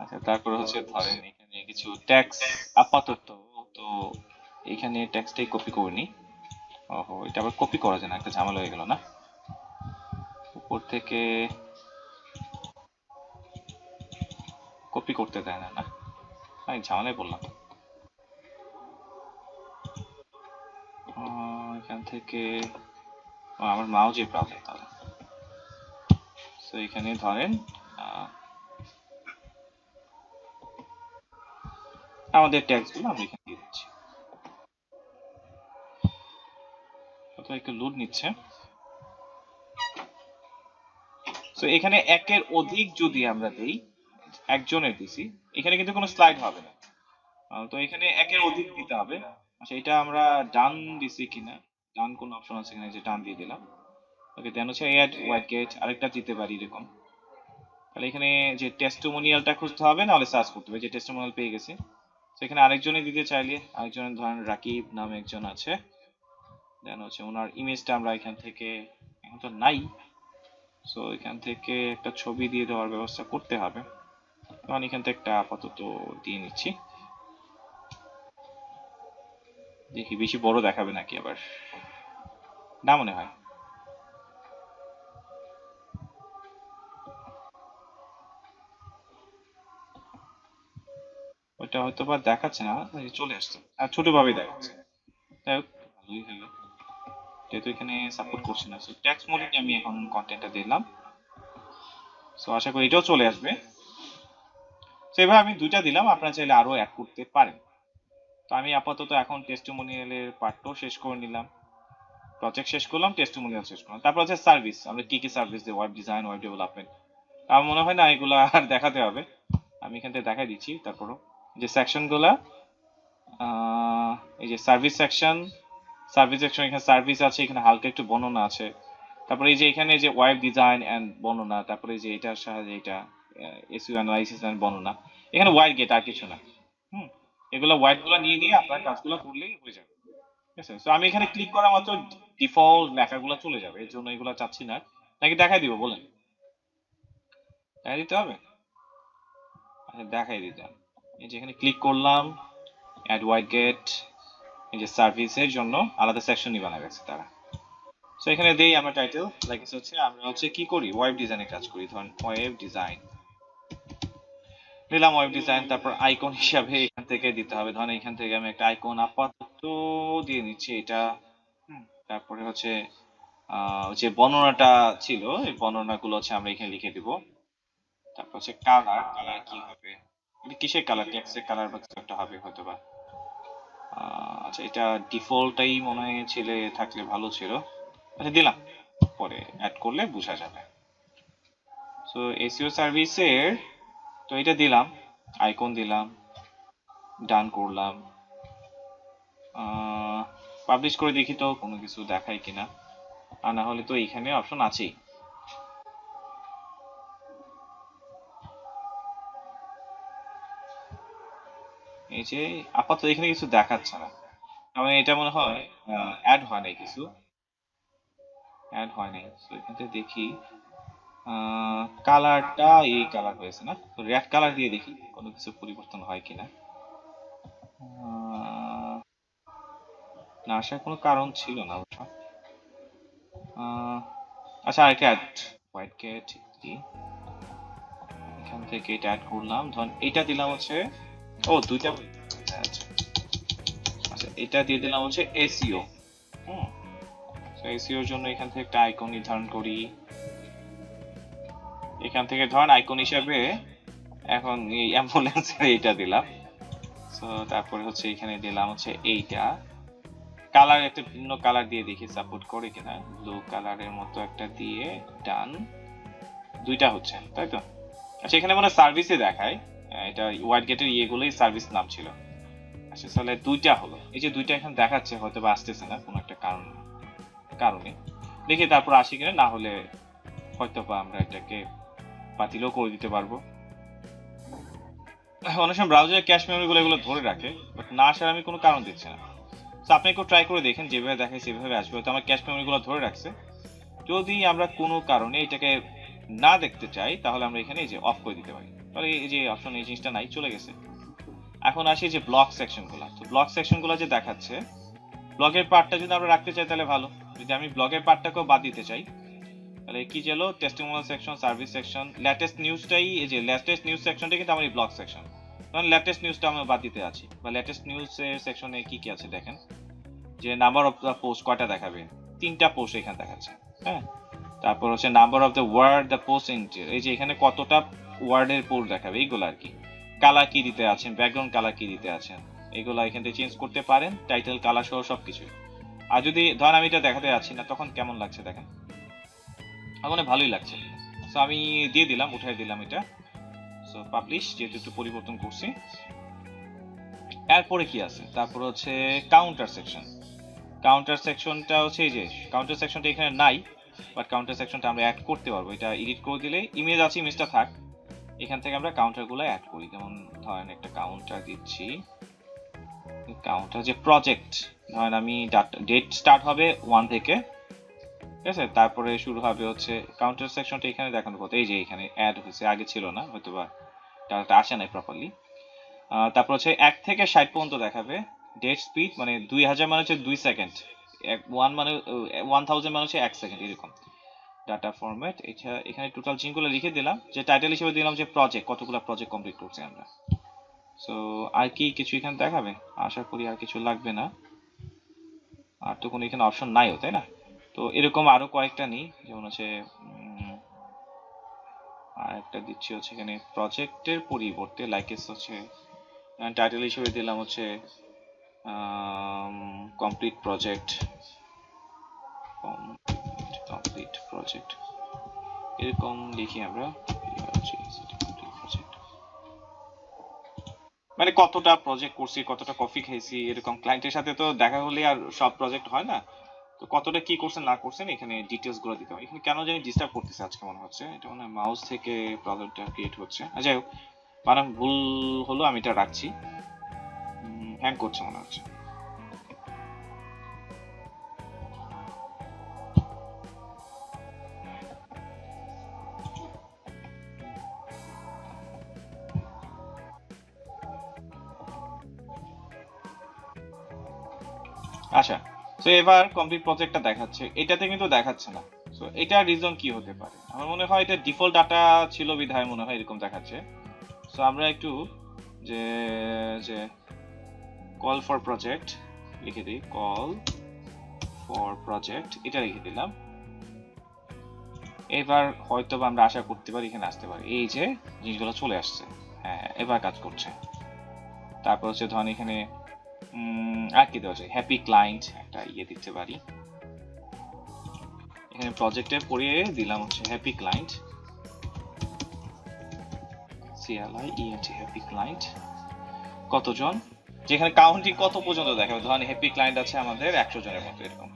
আচ্ছা তারপর হচ্ছে ধরেন এখানে কিছু ট্যাক্স আপাতত, তো এখানে ট্যাক্সটাই কপি করে নি। ওহো, এটা আবার কপি করা যায় না, একটা ঝামেলা হয়ে গেল না? উপর থেকে কপি করতে দেয় না, না আমি ঝামেলায় বললাম। এখান থেকে আমার মাউজের প্রবলেম তাহলে। তো এখানে ধরেন আমাদের ট্যাক্সগুলো আমরা এখানে দিয়ে দিচ্ছি। একটু লোড নিচ্ছে। তো এখানে একের অধিক যদি আমরা দেই, একজনের দিছি, এখানে কিন্তু কোনো স্লাইড হবে না। তো এখানে একের অধিক দিতে হবে। আচ্ছা এটা আমরা ডান দিছি কিনা, ডান কোন অপশন আছে এখানে, যে ডান দিয়ে দিলাম। ওকে, দেন হচ্ছে অ্যাড হোয়াইট গেট, আরেকটা দিতে পারি এরকম। তাহলে এখানে যে টেস্টিমোনিয়ালটা খুঁজতে হবে, নাহলে সার্চ করতে হবে, যে টেস্টিমোনিয়াল পেয়ে গেছি। সেখানে আরেকজনে দিতে চাইলে, আরেকজনের ধরেন রাকিব নামে একজন আছে, দেন হচ্ছে ওনার ইমেজটা আমরা এখান থেকে, এখন তো নাই, সো এখান থেকে একটা ছবি দিয়ে দেওয়ার ব্যবস্থা করতে হবে। তখন এখান থেকে একটা আপাতত দিয়ে নিচ্ছি, দেখি বেশি বড় দেখাবে নাকি আবার, না মনে হয়। ওইটা হয়তো বা দেখাচ্ছে না, চলে আসছে আর ছোট ভাবে দেখাচ্ছে। যাই হোক, ভালোই হলো, যেহেতু এখানে সাপোর্ট করছে না। সো ট্যাক্স মোডে আমি এখন কন্টেন্টটা দিলাম, সো আশা করি এটাও চলে আসবে। তো এভাবে আমি দুইটা দিলাম, আপনারা চাইলে আরো অ্যাড করতে পারেন। তো আমি আপাতত এখন টেস্টিমোনিয়ালের পার্টটাও শেষ করে নিলাম, প্রজেক্ট শেষ করলাম, টেস্টিমোনিয়াল শেষ করলাম। তারপর হচ্ছে সার্ভিস, আমরা কি কি সার্ভিস দিই, ওয়েব ডিজাইন, ওয়েব ডেভেলপমেন্ট। আমার মনে হয় না এগুলো আর দেখাতে হবে, আমি এখান থেকে দেখাই দিচ্ছি। তারপরও যে সেকশনগুলা, এই যে সার্ভিস সেকশন, এখানে সার্ভিস আছে, এখানে হালকা একটু বর্ণনা আছে। তারপরে এই যে এখানে যে ওয়েব ডিজাইন এন্ড বর্ণনা, তারপরে যে এটার সাহায্যে এটা এসইও অ্যানালাইসিস এন্ড বর্ণনা, এখানে ওয়াইড গেট আর কিছু না। হুম, এগুলো ওয়াইড গুলো নিয়ে নিয়ে আপনার কাজগুলো করলেই হয়ে যাবে, ঠিক আছে? তো আমি এখানে ক্লিক করা মাত্র ডিফল্ট লেখাগুলো চলে যাবে, এর জন্য এগুলো চাচ্ছি না। নাকি দেখাই দিব বলেন? দেখাই দিতে হবে? আচ্ছা দেখাই দিতাম। এই যে এখানে ক্লিক করলাম, অ্যাড ওয়াইড গেট, এই যে সার্ভিসের জন্য আলাদা সেকশনই বানায় রাখছে তারা। সো এখানে দেই আমরা টাইটেল, লাইক হচ্ছে আমরা হচ্ছে কি করি, ওয়েব ডিজাইনে কাজ করি। ধরুন ওয়েব ডিজাইন দিলাম, ওয়েব ডিজাইন। তারপর আইকন হিসাবে এখান থেকে দিতে হবে। ধরুন এখান থেকে আমি একটা আইকন আপাতত দিয়ে নিচ্ছি এটা। তারপরে হচ্ছে যে বর্ণনাটা ছিল এই বর্ণনাগুলো হচ্ছে আমরা এখানে লিখে দিব। তারপর হচ্ছে কালার, কালার কি হবে, এটা কিসের কালার, টেক্সটের কালার বা কিছু একটা হবে হয়তো বা। আচ্ছা এটা ডিফল্টটাই মনে হয় ছিল, থাকলে ভালো ছিল। আচ্ছা দিলাম, পরে অ্যাড করলে বোঝা যাবে। সো এসইও সার্ভিসের তো এটা দিলাম, আইকন দিলাম, ডান করলাম। পাবলিশ করে দেখি তো কোনো কিছু দেখায় কিনা, আর না হলে তো এইখানে অপশন আছেই। এই যে আপাতত এখানে কিছু দেখাচ্ছে না, মানে এটা মনে হয় অ্যাড হয় নাই, কিছু অ্যাড হয় নাই। তো এখান থেকে দেখি কালারটা এই কালার হয়েছে না, তো রেড কালার দিয়ে দেখি কোনো কিছু পরিবর্তন হয় কিনা। না আসার কোনো কারণ ছিল না অবশ্য। আচ্ছা আরেকটা অ্যাড, হোয়াইট গেট কি, এখান থেকে এটা অ্যাড করলাম। ধরুন এটা দিলাম হচ্ছে, ও দুইটা, আচ্ছা আচ্ছা এটা দিয়ে দিলাম হচ্ছে এসইও। হুম, এসইওর জন্য এখান থেকে একটা আইকন নির্ধারণ করি। এখান থেকে ধরেন আইকন হিসাবে এখন এই অ্যাম্বুলেন্সের এইটা দিলাম। তো তারপরে হচ্ছে এখানে দিলাম হচ্ছে এইটা কালার, একটা ভিন্ন কালার দিয়ে দেখি সাপোর্ট করে কিনা। ব্লু কালারের মতো একটা দিয়ে ডান, দুইটা হচ্ছে তাই তো। আচ্ছা এখানে মানে সার্ভিসে দেখায়, এটা হোয়াইট গেটের ইয়েগুলোই সার্ভিস নাম ছিল। আচ্ছা তাহলে দুইটা হলো, এই যে দুইটা এখন দেখাচ্ছে, হয়তো বা আসতেছে না কোনো একটা কারণে দেখি তারপর আসি কিনা, না হলে হয়তো বা আমরা এটাকে বাতিলও করে দিতে পারবো। অনেক সময় ব্রাউজারের ক্যাশ মেমরি গুলো এগুলো ধরে রাখে, বাট না আসার আমি কোনো কারণ দিচ্ছি না। তো আপনি একটু ট্রাই করে দেখেন, যেভাবে দেখায় সেভাবে আসবে, হয়তো আমার ক্যাশ মেমরি গুলো ধরে রাখছে। যদি আমরা কোনো কারণে এটাকে না দেখতে চাই তাহলে আমরা এখানে এই যে অফ করে দিতে পারি, তাহলে এই যে অপশন এই জিনিসটা নাই, চলে গেছে। এখন আসি যে ব্লক সেকশন গুলা, তো ব্লক সেকশন গুলা যে দেখাচ্ছে, ব্লগের পার্টটা যদি আমরা রাখতে চাই তাহলে ভালো। যদি আমি ব্লগের পার্টটাকেও বাদ দিতে চাই তাহলে কি ছিল, testimonial section, service section, latest নিউজটাই, এই যে লেটেস্ট নিউজ সেকশনটা কিন্তু আমার এই ব্লগ সেকশন, কারণ লেটেস্ট নিউজটা আমি বাদ দিতে আছি। বা লেটেস্ট নিউজ সেকশনে কি কি আছে দেখেন, যে নাম্বার অফ দ্য পোস্ট কয়টা দেখাবে, 3টা পোস্ট এখানে দেখাচ্ছে। হ্যাঁ, তারপর হচ্ছে number of the word the post enter, এই যে এখানে কতটা ওয়ার্ডের পোস্ট দেখাবে এইগুলো আর কি। কালার কি দিতে আছেন, ব্যাকগ্রাউন্ড কালার কি দিতে আছেন, এগুলো এখান থেকে চেঞ্জ করতে পারেন, টাইটেল কালার সহ সবকিছু। আর যদি ধরেন আমি এটা দেখাতে যাচ্ছি না, তখন কেমন লাগছে দেখেন, আমার ভালোই লাগছে। সো আমি দিয়ে দিলাম, উঠাই দিলাম এটা। সো পাবলিশ, যেহেতু একটু পরিবর্তন করছি। এরপরে কি আছে, তারপর হচ্ছে কাউন্টার সেকশন। কাউন্টার সেকশনটা হচ্ছে এই যে কাউন্টার সেকশনটা এখানে নাই, বাট কাউন্টার সেকশনটা আমরা অ্যাড করতে পারবো। এটা এডিট করে দিলে ইমেজ আছে, ইমেজটা থাক, এখান থেকে আমরা কাউন্টারগুলো অ্যাড করি। যেমন ধরেন একটা কাউন্টার দিচ্ছি, কাউন্টার যে প্রজেক্ট, ধরেন আমি ডেট স্টার্ট হবে 1 থেকে, ঠিক আছে, তারপরে শুরু হবে হচ্ছে কাউন্টার সেকশনটা এখানে দেখানোর কথা, এই যে এখানে অ্যাড হয়েছে, আগে ছিল না হয়তো বা ডাটাটা আসে নাই প্রপারলি। তারপর হচ্ছে 1 থেকে 60 পর্যন্ত দেখাবে। ডেট স্পিড মানে 2000 মানে হচ্ছে 2 সেকেন্ড, 1 মানে 1000 মানে হচ্ছে 1 সেকেন্ড এরকম। ডাটা ফরম্যাট, এটা এখানে টোটাল জিনিসগুলো লিখে দিলাম, যে টাইটেল হিসেবে দিলাম যে প্রজেক্ট, কতগুলো প্রজেক্ট কমপ্লিট করছি আমরা। সো আর কি কিছু এখানে দেখাবে, আশা করি আর কিছু লাগবে না, আর তো কোনো এখানে অপশন নাইও তাই না। তো এরকম আরো কয়েকটা নেই, যেমন হচ্ছে আর একটা দিচ্ছি হচ্ছে এখানে প্রজেক্টের পরিবর্তে লাইকেস হচ্ছে টাইটেল হিসেবে দিলাম হচ্ছে কমপ্লিট প্রজেক্ট, কমপ্লিট প্রজেক্ট এরকম লিখি আমরা। মানে কতটা প্রজেক্ট করছি, কতটা কফি খাইছি, এরকম ক্লায়েন্টের সাথে তো দেখা হলে আর সব প্রজেক্ট হয় না, তো কতটা কি করছেন না করছেন এখানে ডিটেলস গুলো দিতে হবে। এখানে কেন জানি ডিস্টার্ব করতেছে আজকে মনে হচ্ছে, এটা মানে মাউস থেকে প্রবলেমটা ক্রিয়েট হচ্ছে। যাই হোক, মানে ভুল হলো, আমি এটা রাখছি। হ্যাং করছে মনে হচ্ছে। আচ্ছা, তো এবার কমপ্লিট প্রজেক্টটা দেখাচ্ছে, এটাতে কিন্তু দেখাচ্ছে না। সো এটার রিজন কি হতে পারে? আমার মনে হয় এটা ডিফল্ট ডাটা ছিল বিধায় মনে হয় এরকম দেখাচ্ছে। সো আমরা একটু যে যে কল ফর প্রজেক্ট লিখে দিই, কল ফর প্রজেক্ট এটা লিখে দিলাম। এবার হয়তো আমরা আশা করতে পারি এখানে আসতে পারি, এই যে জিনিসগুলো চলে আসছে। হ্যাঁ, এবার কাজ করছে। তারপর হচ্ছে ধরেন এখানে আর কি দেওয়া যায়, হ্যাপি ক্লায়েন্ট একটা দিতে পারি। এখানে প্রজেক্টে পড়িয়ে দিলাম হচ্ছে happy client, CLIENT happy client. কতজন, যেখানে কাউন্টিং কত পর্যন্ত দেখাবে, ধরেন হ্যাপি ক্লায়েন্ট আছে আমাদের 100 জনের মতো, এরকম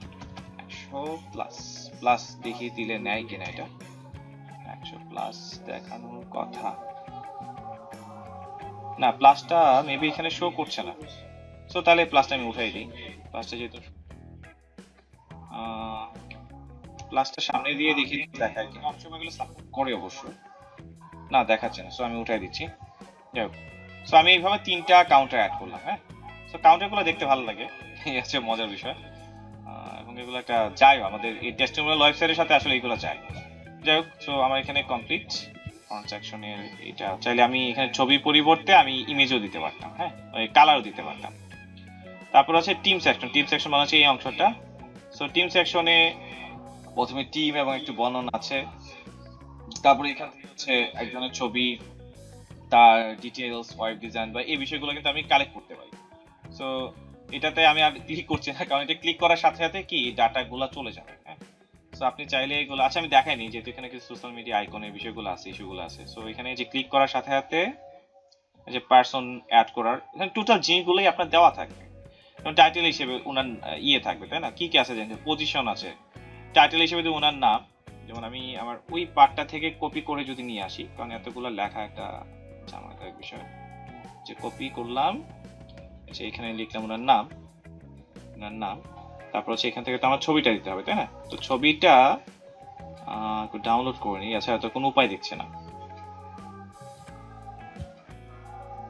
100 প্লাস প্লাস দেখিয়ে দিলে নেয় কিনা এটা, 100 প্লাস দেখানোর কথা না, প্লাসটা মেবি এখানে শো করছে না। সো তাহলে প্লাসটা আমি উঠাই দিই, প্লাসটা যেহেতু প্লাসটা সামনে দিয়ে দেখি দেখায় কিনা, অনেক সময় এগুলো সাপোর্ট করে অবশ্য, না দেখাচ্ছে না, সো আমি উঠাই দিচ্ছি। যাই হোক, সো আমি এইভাবে 3টা কাউন্টার অ্যাড করলাম। হ্যাঁ, সো কাউন্টারগুলো দেখতে ভালো লাগে, এই হচ্ছে মজার বিষয়। এবং এগুলো একটা যাই আমাদের এই টেস্টিমোনিয়াল ওয়েবসাইটের সাথে আসলে এগুলো যায়। যাই হোক, সো আমার এখানে কমপ্লিট ট্রানজাকশনের এটা চাইলে আমি এখানে ছবির পরিবর্তে আমি ইমেজও দিতে পারতাম, হ্যাঁ, ওই কালারও দিতে পারতাম। তারপর আছে টিম সেকশন, টিম সেকশন মানে হচ্ছে এই অংশটা। সো টিম সেকশনে প্রথমে টিম এবং একটু বর্ণনা আছে, তারপরে এখান থেকে হচ্ছে একজনের ছবি, তার ডিটেইলস, ওয়েব ডিজাইন বা এই বিষয়গুলো কিন্তু আমি কালেক্ট করতে পারি। সো এটাতে আমি আর ক্লিক করছি না, কারণ এটা ক্লিক করার সাথে সাথে কি ডাটাগুলো চলে যাবে। হ্যাঁ, সো আপনি চাইলে এগুলো, আচ্ছা আমি দেখাইনি যেহেতু এখানে কিছু সোশ্যাল মিডিয়া আইকনের বিষয়গুলো আছে, ইস্যুগুলো আছে। সো এখানে যে ক্লিক করার সাথে সাথে যে পারসন অ্যাড করার, এখানে টোটাল জিনিসগুলোই আপনার দেওয়া থাকবে। যেমন টাইটেল হিসেবে ওনার থাকবে, তাই না? কি কি আছে জানেন, পজিশন আছে, টাইটেল হিসেবে যদি ওনার নাম, যেমন আমি আমার ওই পার্টটা থেকে কপি করে যদি নিয়ে আসি, কারণ এতগুলো লেখা একটা ঝামেলাদায়ক বিষয়, যে কপি করলাম, যে এখানে লিখলাম ওনার নাম, তারপর হচ্ছে এখান থেকে তো আমার ছবিটা দিতে হবে, তাই না? তো ছবিটা একটু ডাউনলোড করে নিই, আচ্ছা তো কোনো উপায় দেখছে না,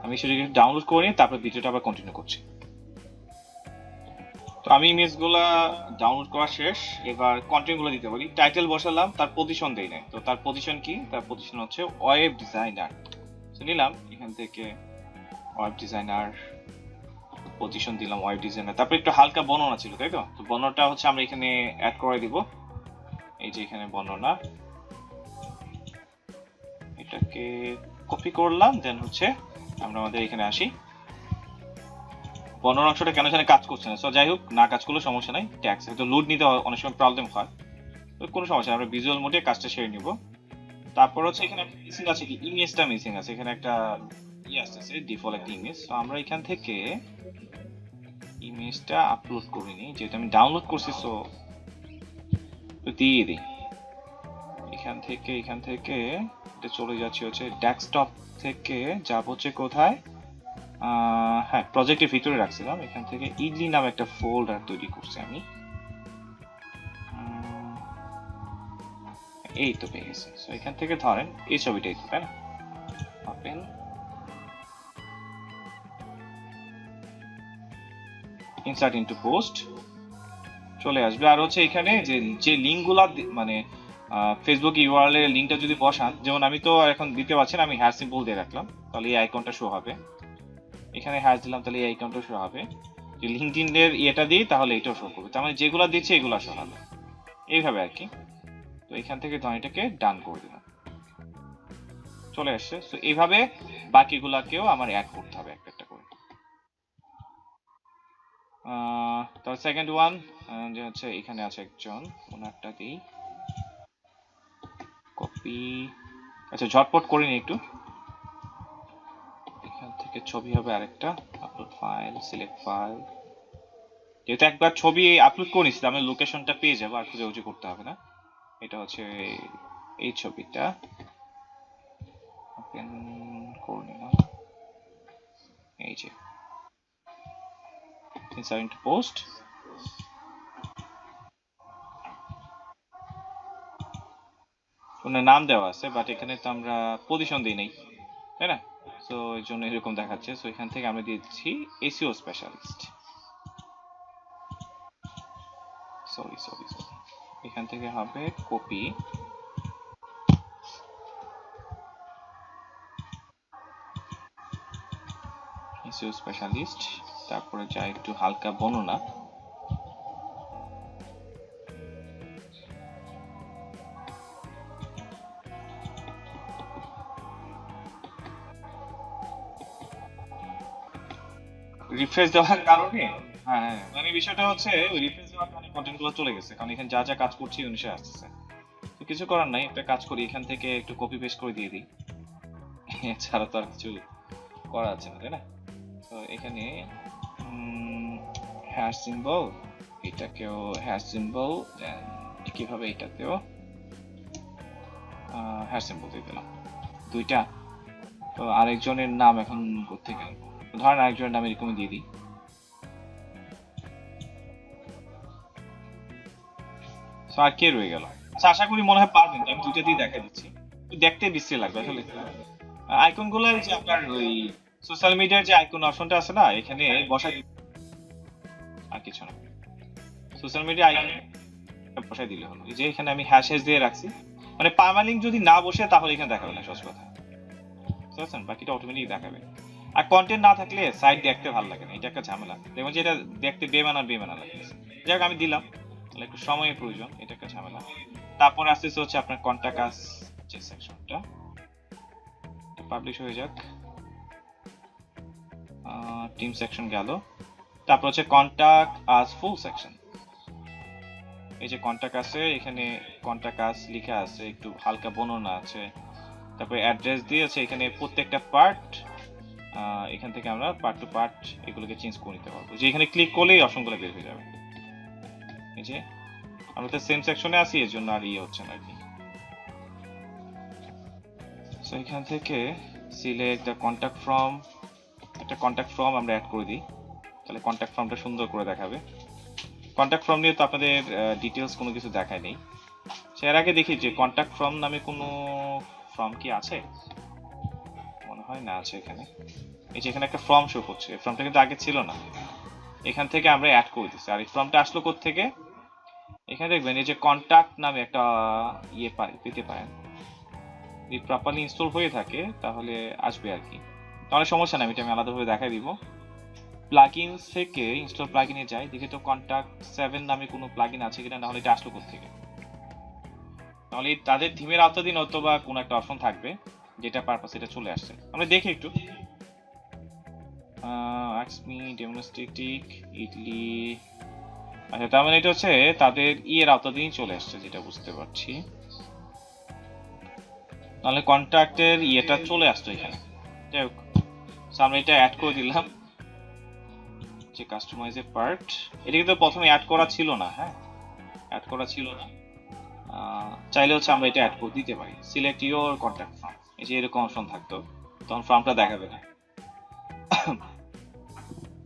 আমি সেটা ডাউনলোড করে নিই, তারপর ভিডিওটা আবার কন্টিনিউ করছি। তো আমি ইমেজগুলা ডাউনলোড করা শেষ, এবার কন্টেন্ট গুলো দিতে পারি। টাইটেল বসালাম, তার পজিশন দেই নাই, তো তার পজিশন কি, তার পজিশন হচ্ছে ওয়েব ডিজাইনার। তো নিলাম এখান থেকে ওয়েব ডিজাইনার, পজিশন দিলাম ওয়েব ডিজাইনার, তারপর একটু হালকা বর্ণনা ছিল, তাই তো? তো বর্ণনাটা হচ্ছে আমরা এখানে অ্যাড করে দিব, এই যে এখানে বর্ণনা, এটাকে কপি করলাম, দেন হচ্ছে আমরা আমাদের এখানে আসি। বর্ণনা অংশটা কেন জানি কাজ করছে না, সো যাই হোক, না কাজ করলে সমস্যা নাই, ট্যাক্স হয়তো লোড নিতে অনেক সময় প্রবলেম হয়, তো কোনো সমস্যা নেই, আমরা ভিজুয়াল মোডে কাজটা সেরে নিব। তারপর হচ্ছে এখানে একটা মিসিং আছে, কি ইমেজটা মিসিং আছে, এখানে একটা আসতেছে ডিফল্ট একটা ইমেজ, তো আমরা এখান থেকে ইমেজটা আপলোড করে নিই, যেহেতু আমি ডাউনলোড করছি, সো দিয়ে দিই এখান থেকে এটা চলে যাচ্ছে হচ্ছে ডেস্কটপ থেকে, যাব হচ্ছে কোথায়, হ্যাঁ প্রজেক্টের ভিতরে রাখছিলাম, এখান থেকে ইডলি নামে একটা ফোল্ডার তৈরি করছি আমি, এই তো পেয়ে গেছে। সো এখান থেকে ধরেন এই ছবিটাই তো, তাই না? ওপেন, ইনসার্ট ইনটু পোস্ট চলে আসবে। আর হচ্ছে এখানে যে লিঙ্কগুলো মানে ফেসবুক ইউআরএল এর লিঙ্কটা যদি বসান, যেমন আমি তো এখন দিতে পারছি না, আমি হ্যাশ সিম্বল দিয়ে রাখলাম, তাহলে এই আইকনটা শো হবে, এখানে হ্যাশ দিলাম তাহলে এই আইকনটা শো হবে, যে লিঙ্কডইন এর ইয়েটা দিই তাহলে এটাও শো করবে, তার মানে যেগুলো দিচ্ছে এগুলো শো হবে, এইভাবে আর কি। তো এখান থেকে ধনীটাকে ডান করে দিলাম, চলে আসছে। তো এইভাবে বাকিগুলাকেও আমার অ্যাড করতে হবে একটা একটা করে। তারপর সেকেন্ড ওয়ান যে হচ্ছে এখানে আছে একজন, ওনারটা দিই, কপি, আচ্ছা ঝটপট করে নিই একটু, এখান থেকে ছবি হবে আরেকটা, আপলোড ফাইল, সিলেক্ট ফাইল, যেহেতু একবার ছবি আপলোড করে নিচ্ছি, আমি লোকেশনটা পেয়ে যাবো, আর খুঁজে করতে হবে না। এটা হচ্ছে এই ছবিটা ওপেন করে নিলাম, এই যে ইনসার্ট ইনটু পোস্ট, ওনার নাম দেওয়া আছে, বাট এখানে তো আমরা পজিশন দিই নাই, তাই না? সো এই জন্য এরকম দেখাচ্ছে। সো এখান থেকে আমরা দিয়ে দিচ্ছি SEO specialist, sorry sorry sorry, এখান থেকে হবে কপি, এসইও স্পেশালিস্ট, তারপরে যা একটু হালকা বর্ণনা, রিফ্রেশ দেওয়ার কারণে, হ্যাঁ মানে বিষয়টা হচ্ছে রিফ্রেশ দেওয়ার কারণে কন্টেন্ট গুলো চলে গেছে, কারণ এখানে যা যা কাজ করছি অনুসারে আসতেছে। তো কিছু করার নাই, একটা কাজ করি, এখান থেকে একটু কপি পেস্ট করে দিয়ে দিই, এছাড়া তো আর কিছু করা যাচ্ছে না, তাই না? তো এখানে হ্যাশ সিম্বল, এটাকেও হ্যাশ সিম্বল, কিভাবে এটাতেও হ্যাশ সিম্বল দিয়ে দিলাম দুইটা। তো আরেকজনের নাম এখন কোত্থেকে আনবো? ধরেন আরেকজনের নাম এরকম দিয়ে দিই। আর কে রয়ে গেল? আচ্ছা, আশা করি মনে হয় পারবেন, আমি দুইটা দিয়ে দেখা দিচ্ছি, দেখতে বিশ্রী লাগবে আসলে। আইকন গুলো যে আপনার ওই সোশ্যাল মিডিয়ার যে আইকন অপশনটা আছে না, এখানে বসাই, আর কিছু না, সোশ্যাল মিডিয়া আইকন বসাই দিলে হলো। এই যে এখানে আমি হ্যাশ হ্যাশ দিয়ে রাখছি, মানে পার্মালিঙ্ক যদি না বসে তাহলে এখানে দেখাবে না, সহজ কথা, বুঝছেন? বাকিটা অটোমেটিক দেখাবে। আর কন্টেন্ট না থাকলে সাইট দেখতে ভালো লাগে না, এটা একটা ঝামেলা, দেখবেন যে এটা দেখতে বেমানান বেমানান লাগতেছে। যাই হোক, আমি দিলাম, তাহলে একটু সময়ের প্রয়োজন, এটা একটা ঝামেলা। তারপরে আসতেছে হচ্ছে আপনার কন্টাক্ট আস যে সেকশনটা, পাবলিশ হয়ে যাক, টিম সেকশন গেল। তারপর হচ্ছে কন্টাক্ট আস ফুল সেকশন, এই যে কন্টাক্ট আছে, এখানে কন্টাক্ট আস লেখা আছে, একটু হালকা বর্ণনা আছে, তারপরে অ্যাড্রেস দিয়েছে, এখানে প্রত্যেকটা পার্ট, এখান থেকে আমরা পার্ট টু পার্ট এগুলোকে চেঞ্জ করে নিতে পারবো, যে এখানে ক্লিক করলেই অপশনগুলো বের হয়ে যাবে। এই যে আমরা তো সেম সেকশনে আছি, এর জন্য আর ইয়ে হচ্ছে না আর কি। সো এখান থেকে সিলেক্ট দ্য কন্টাক্ট ফর্ম, একটা কন্টাক্ট ফর্ম আমরা অ্যাড করে দিই, তাহলে কন্টাক্ট ফর্মটা সুন্দর করে দেখাবে। কন্টাক্ট ফর্ম নিয়ে তো আপনাদের ডিটেলস কোনো কিছু দেখায় নেই, এর আগে দেখি যে কন্টাক্ট ফর্ম নামে কোনো ফর্ম কি আছে, মনে হয় না আছে এখানে। এই যে এখানে একটা ফর্ম শো করছে, এই ফর্মটা কিন্তু আগে ছিল না, এখান থেকে আমরা অ্যাড করে দিচ্ছি। আর এই ফর্মটা আসলো কোত্থেকে? এখানে দেখবেন এই যে কন্টাক্ট নামে একটা ইয়ে পেতে পারেন, যদি প্রপারলি ইনস্টল হয়ে থাকে তাহলে আসবে আর কি, তাহলে সমস্যা নাই, আমি আলাদাভাবে দেখাই দিব। প্লাগইনস থেকে ইনস্টল প্লাগইনে যাই, দেখি তো কন্টাক্ট 7 নামে কোনো প্লাগইন আছে কিনা, নাহলে এটা আসলো কোত্থেকে? তাহলে তাদের থিমের আওতাধীন অথবা কোনো একটা অপশন থাকবে যেটা পারপাস এটা চলে আসছে, আমরা দেখি একটু। আক্সমি ডেমোস্টিক ইডলি, আচ্ছা, তার মানে এটা হচ্ছে তাদের ইয়ের আওতাধীন চলে আসছে, যেটা বুঝতে পারছি। তাহলে কন্ট্রাক্টের ইয়েটা চলে আসতো এখানে। যাই হোক, আমরা এটা অ্যাড করে দিলাম, যে কাস্টমাইজ এ পার্ট, এটা কিন্তু প্রথমে অ্যাড করা ছিল না, হ্যাঁ অ্যাড করা ছিল না, চাইলে হচ্ছে আমরা এটা অ্যাড করে দিতে পারি। সিলেক্ট ইওর কন্ট্যাক্ট ফর্ম, এই যে এরকম অপশন থাকতো, তখন ফর্মটা দেখাবে না।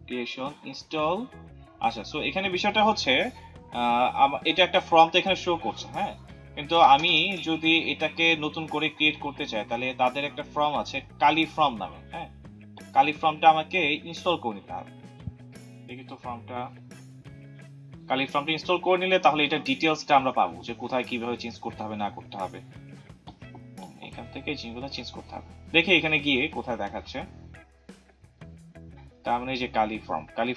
ক্রিয়েশন ইনস্টল, আচ্ছা, সো এখানে বিষয়টা হচ্ছে এটা একটা ফর্ম তো এখানে শো করছে, হ্যাঁ, কিন্তু আমি যদি এটাকে নতুন করে ক্রিয়েট করতে চাই, তাহলে তাদের একটা ফর্ম আছে কালি ফর্ম নামে, হ্যাঁ, কালি ফর্মটা আমাকে ইনস্টল করে নিতে হবে। দেখি তো ফর্মটা, কালি ফর্মটা ইনস্টল করে নিলে তাহলে এটা ডিটেইলসটা আমরা পাবো, যে কোথায় কিভাবে চেঞ্জ করতে হবে না করতে হবে, এখান থেকে জিনিসগুলো চেঞ্জ করতে হবে। দেখি এখানে গিয়ে কোথায় দেখাচ্ছে, তার মানে যে কালি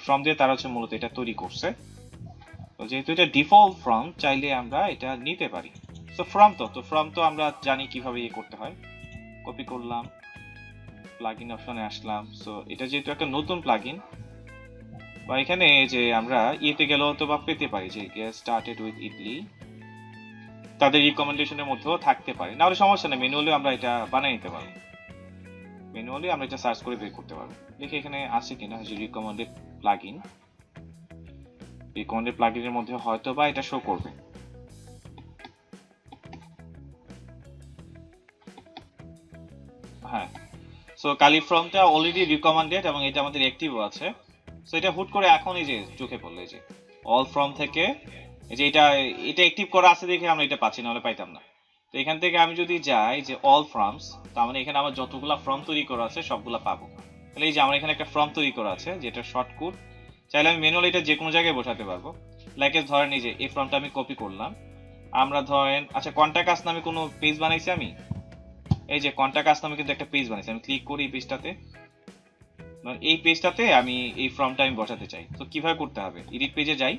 ফর্ম দিয়ে তারা হচ্ছে মূলত এটা তৈরি করছে। তো যেহেতু এটা ডিফল্ট ফর্ম, চাইলে আমরা এটা নিতে পারি। তো ফর্ম তো আমরা জানি কিভাবে ইয়ে করতে হয়। কপি করলাম, প্লাগইন অপশনে আসলাম। সো এটা যেহেতু একটা নতুন প্লাগইন, বা এখানে যে আমরা ইয়েতে গেলেও তো বা পেতে পারি, যে গেট স্টার্টেড উইথ ইডলি, তাদের রিকমেন্ডেশনের মধ্যেও থাকতে পারে, না হলে সমস্যা নেই, ম্যানুয়ালি আমরা এটা বানিয়ে নিতে পারবো, ম্যানুয়ালি আমরা এটা সার্চ করে বের করতে পারবো। দেখি এখানে আছে কিনা যে রিকমেন্ডেড প্লাগইনের মধ্যে হয়তো বা এটা শো করবে। হ্যাঁ, সো কালি ফর্মটা অলরেডি রিকমেন্ডেড এবং এটা আমাদের অ্যাক্টিভও আছে। সো এটা হুট করে এখন এই যে চোখে পড়লো, এই যে অল ফর্ম থেকে, এই যে এটা অ্যাক্টিভ করা আছে দেখে আমরা এটা পাচ্ছি, না হলে পাইতাম না। তো এখান থেকে আমি যদি যাই যে অল ফর্মস, তার মানে এখানে আমার যতগুলা ফর্ম তৈরি করা আছে সবগুলা পাবো। তাহলে এই যে আমার এখানে একটা ফর্ম তৈরি করা আছে, যেটা শর্টকাট, চাইলে আমি ম্যানুয়ালি এটা যে কোনো জায়গায় বসাতে পারবো। লাইক ধরেন এই যে এই ফর্মটা আমি কপি করলাম, আমরা ধরেন আচ্ছা কন্টাক্ট আস নামে কোনো পেজ বানাইছি আমি, এই যে কন্টাক্ট আস নামে কিন্তু একটা পেজ বানাইছি, আমি ক্লিক করি এই পেজটাতে, এই পেজটাতে আমি এই ফর্মটা আমি বসাতে চাই। তো কিভাবে করতে হবে, এডিট পেজে যাই,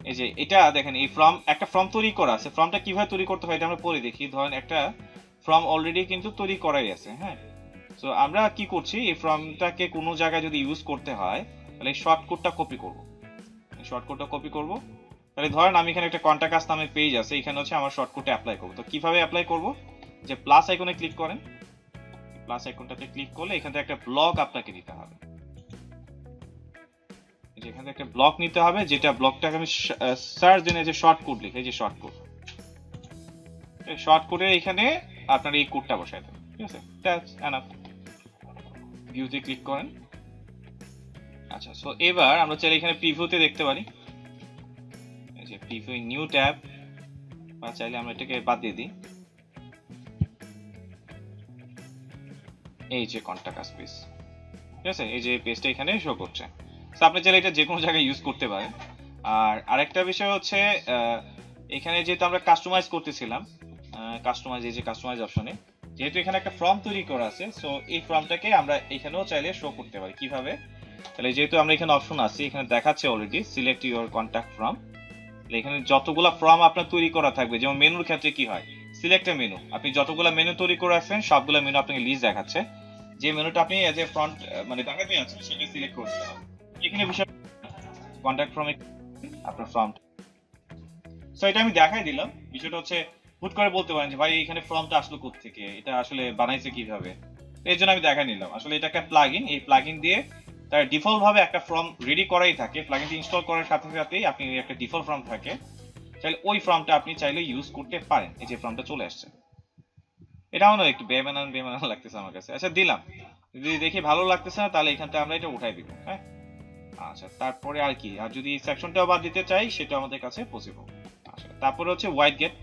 এই যে এটা দেখেন এই ফর্ম, একটা ফর্ম তৈরি করা আছে, ফর্মটা কিভাবে তৈরি করতে হয় এটা আমরা পরে দেখি। ধরেন একটা ফর্ম অলরেডি কিন্তু তৈরি করাই আছে, হ্যাঁ। সো আমরা কি করছি, এই ফর্মটাকে কোনো জায়গায় যদি ইউজ করতে হয় তাহলে এই শর্টকাটটা কপি করব, শর্টকাটটা কপি করব। তাহলে ধরেন আমি এখানে একটা কন্টাক্ট আস নামে পেজ আছে, এখানে হচ্ছে আমার শর্টকাটে অ্যাপ্লাই করব। তো কিভাবে অ্যাপ্লাই করব, যে প্লাস আইকনে ক্লিক করেন, প্লাস আইকনটাতে ক্লিক করলে এখান থেকে একটা ব্লক আপনাকে নিতে হবে, এখান থেকে একটা ব্লক নিতে হবে, যেটা ব্লকটাকে আমি সার্চ দিনে যে শর্টকাট লিখে, এই যে শর্টকাট, এই শর্টকাটে এখানে আপনার এই কোডটা বসায় দেবেন, ঠিক আছে, দ্যাটস এনাফ। ভিউতে ক্লিক করেন। আচ্ছা, সো এবার আমরা চাইলে এখানে প্রিভিউতে দেখতে পারি, এই যে প্রিভিউ নিউ ট্যাব, বা চাইলে আমরা এটাকে বাদ দিয়ে দিই, এই যে কন্টাক্ট আস পেজ, ঠিক আছে, এই যে পেজটা এখানে শো করছে। সো আপনি চাইলে এটা যে কোনো জায়গায় ইউজ করতে পারেন। আর আরেকটা বিষয় হচ্ছে এখানে যেহেতু আমরা কাস্টমাইজ করতেছিলাম, কাস্টমাইজ, এই যে কাস্টমাইজ অপশনে যেহেতু এখানে একটা ফর্ম তৈরি করা আছে, সো এই ফর্মটাকে আমরা এখানেও চাইলে শো করতে পারি। কিভাবে, তাহলে যেহেতু আমরা এখানে অপশন আছে, এখানে দেখাচ্ছে already select your contact form, এখানে যতগুলা ফর্ম আপনার তৈরি করা থাকবে, যেমন মেনুর ক্ষেত্রে কি হয়, সিলেক্ট এ মেনু, আপনি যতগুলা মেনু তৈরি করে রাখছেন সবগুলা মেনু আপনাকে লিস্ট দেখাচ্ছে, যে মেনুটা আপনি এজ এ ফ্রন্ট মানে দেখাতে আছে সেটা সিলেক্ট করে দিতে হবে। এখানে বিষয় কন্টাক্ট ফর্মে আপনার ফর্ম, সো এটা আমি দেখাই দিলাম। বিষয়টা হচ্ছে হুট করে বলতে পারেন যে ভাই এখানে ফর্মটা আসলো কোত্থেকে, এটা আসলে বানাইছে কিভাবে, এর জন্য আমি দেখাই নিলাম। আসলে এটা একটা প্লাগইন, এই প্লাগইন দিয়ে তার ডিফল্ট ভাবে একটা ফর্ম রেডি করাই থাকে, প্লাগইনটি ইনস্টল করার সাথে সাথেই আপনি একটা ডিফল্ট ফর্ম থাকে, চাইলে ওই ফর্মটা আপনি চাইলে ইউজ করতে পারেন। এই যে ফর্মটা চলে আসছে, এটা মনে হয় একটু বেমানান বেমানান লাগতেছে আমার কাছে। আচ্ছা দিলাম, যদি দেখি ভালো লাগতেছে না তাহলে এখান থেকে আমরা এটা উঠাই দিব, হ্যাঁ। আচ্ছা তারপরে আর কি, আর যদি সেকশনটাও বাদ দিতে চাই সেটা আমাদের কাছে পসিবল। আচ্ছা তারপরে হচ্ছে হোয়াইট গেট।